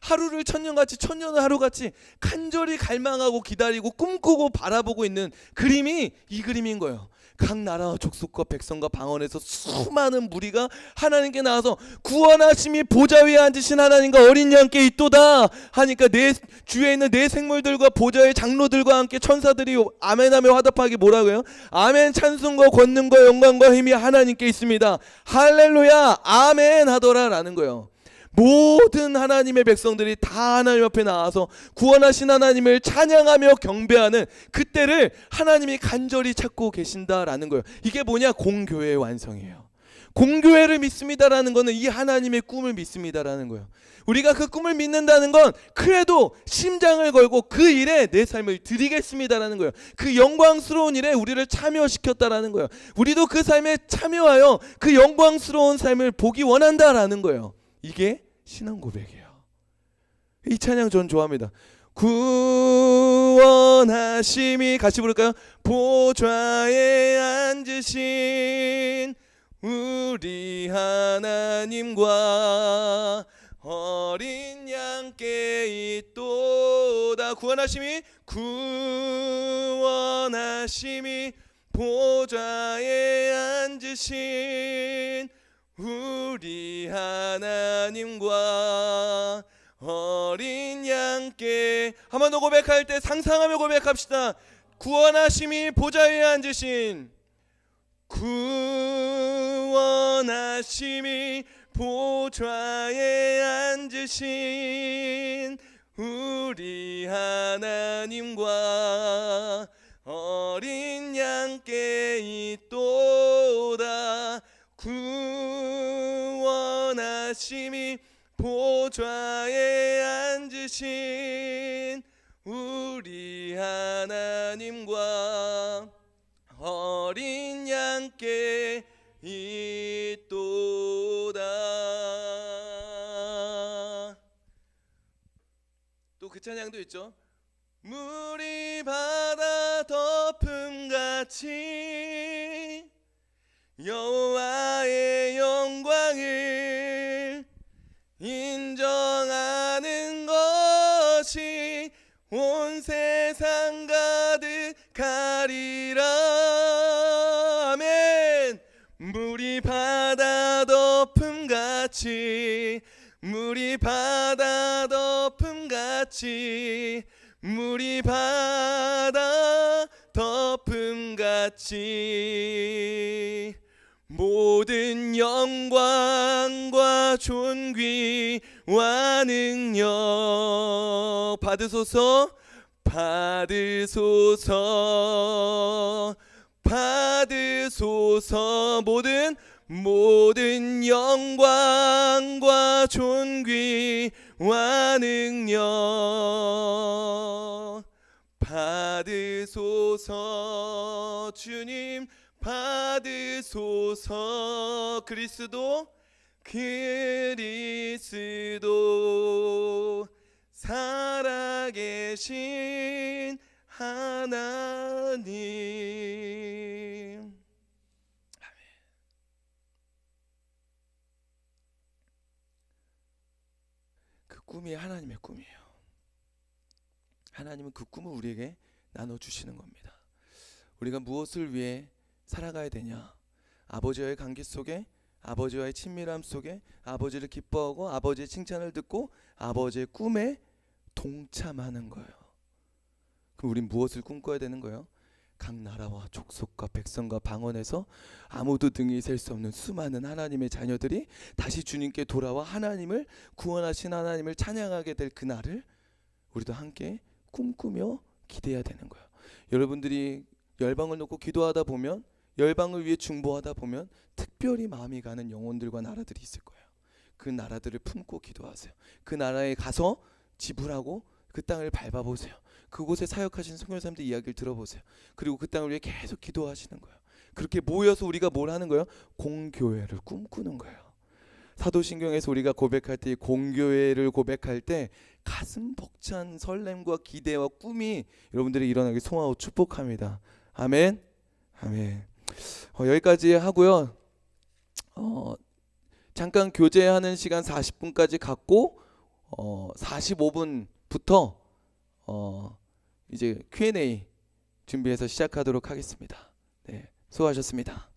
[SPEAKER 1] 하루를 천년같이 천년을 하루같이 간절히 갈망하고 기다리고 꿈꾸고 바라보고 있는 그림이 이 그림인 거예요. 각 나라와 족속과 백성과 방언에서 수많은 무리가 하나님께 나와서 구원하심이 보좌 위에 앉으신 하나님과 어린 양께 있도다 하니까 내 주위에 있는 내 생물들과 보좌의 장로들과 함께 천사들이 아멘하며 화답하기 뭐라고요? 아멘. 찬송과 권능과 영광과 힘이 하나님께 있습니다. 할렐루야 아멘 하더라 라는 거예요. 모든 하나님의 백성들이 다 하나님 앞에 나와서 구원하신 하나님을 찬양하며 경배하는 그때를 하나님이 간절히 찾고 계신다라는 거예요. 이게 뭐냐? 공교회의 완성이에요. 공교회를 믿습니다라는 거는 이 하나님의 꿈을 믿습니다라는 거예요. 우리가 그 꿈을 믿는다는 건 그래도 심장을 걸고 그 일에 내 삶을 드리겠습니다라는 거예요. 그 영광스러운 일에 우리를 참여시켰다라는 거예요. 우리도 그 삶에 참여하여 그 영광스러운 삶을 보기 원한다라는 거예요. 이게 신앙 고백이에요. 이 찬양 전 좋아합니다. 구원하심이 같이 부를까요? 보좌에 앉으신 우리 하나님과 어린 양께 있도다. 구원하심이 보좌에 앉으신 우리 하나님과 어린 양께 한 번 더 고백할 때 상상하며 고백합시다. 구원하심이 보좌 위에 앉으신 구원하심이 보좌에 앉으신 우리 하나님과 어린 양께 있도다. 구원하심이 보좌에 앉으신 우리 하나님과 어린 양께 있도다. 또 그 찬양도 있죠. 물이 바다 덮음같이 여호와의 영광을 인정하는 것이 온 세상 가득하리라. 아멘. 물이 바다 덮음같이 물이 바다 덮음같이 물이 바다 덮음같이 모든 영광과 존귀와 능력 받으소서 받으소서 받으소서. 모든 영광과 존귀와 능력 받으소서. 주님 받으소서. 그리스도 살아계신 하나님. 그 꿈이 하나님의 꿈이에요. 하나님은 그 꿈을 우리에게 나눠주시는 겁니다. 우리가 무엇을 위해 살아가야 되냐? 아버지와의 관계 속에, 아버지와의 친밀함 속에 아버지를 기뻐하고 아버지의 칭찬을 듣고 아버지의 꿈에 동참하는 거예요. 그럼 우린 무엇을 꿈꿔야 되는 거예요? 각 나라와 족속과 백성과 방언에서 아무도 등이 셀 수 없는 수많은 하나님의 자녀들이 다시 주님께 돌아와 하나님을 구원하신 하나님을 찬양하게 될 그날을 우리도 함께 꿈꾸며 기대해야 되는 거예요. 여러분들이 열방을 놓고 기도하다 보면, 열방을 위해 중보하다 보면 특별히 마음이 가는 영혼들과 나라들이 있을 거예요. 그 나라들을 품고 기도하세요. 그 나라에 가서 지불하고 그 땅을 밟아보세요. 그곳에 사역하신 선교사님들 이야기를 들어보세요. 그리고 그 땅을 위해 계속 기도하시는 거예요. 그렇게 모여서 우리가 뭘 하는 거예요? 공교회를 꿈꾸는 거예요. 사도신경에서 우리가 고백할 때, 공교회를 고백할 때 가슴 벅찬 설렘과 기대와 꿈이 여러분들이 일어나길 소망하고 축복합니다. 아멘. 아멘. 여기까지 하고요. 잠깐 교제하는 시간 40분까지 갖고 45분부터 이제 Q&A 준비해서 시작하도록 하겠습니다. 네, 수고하셨습니다.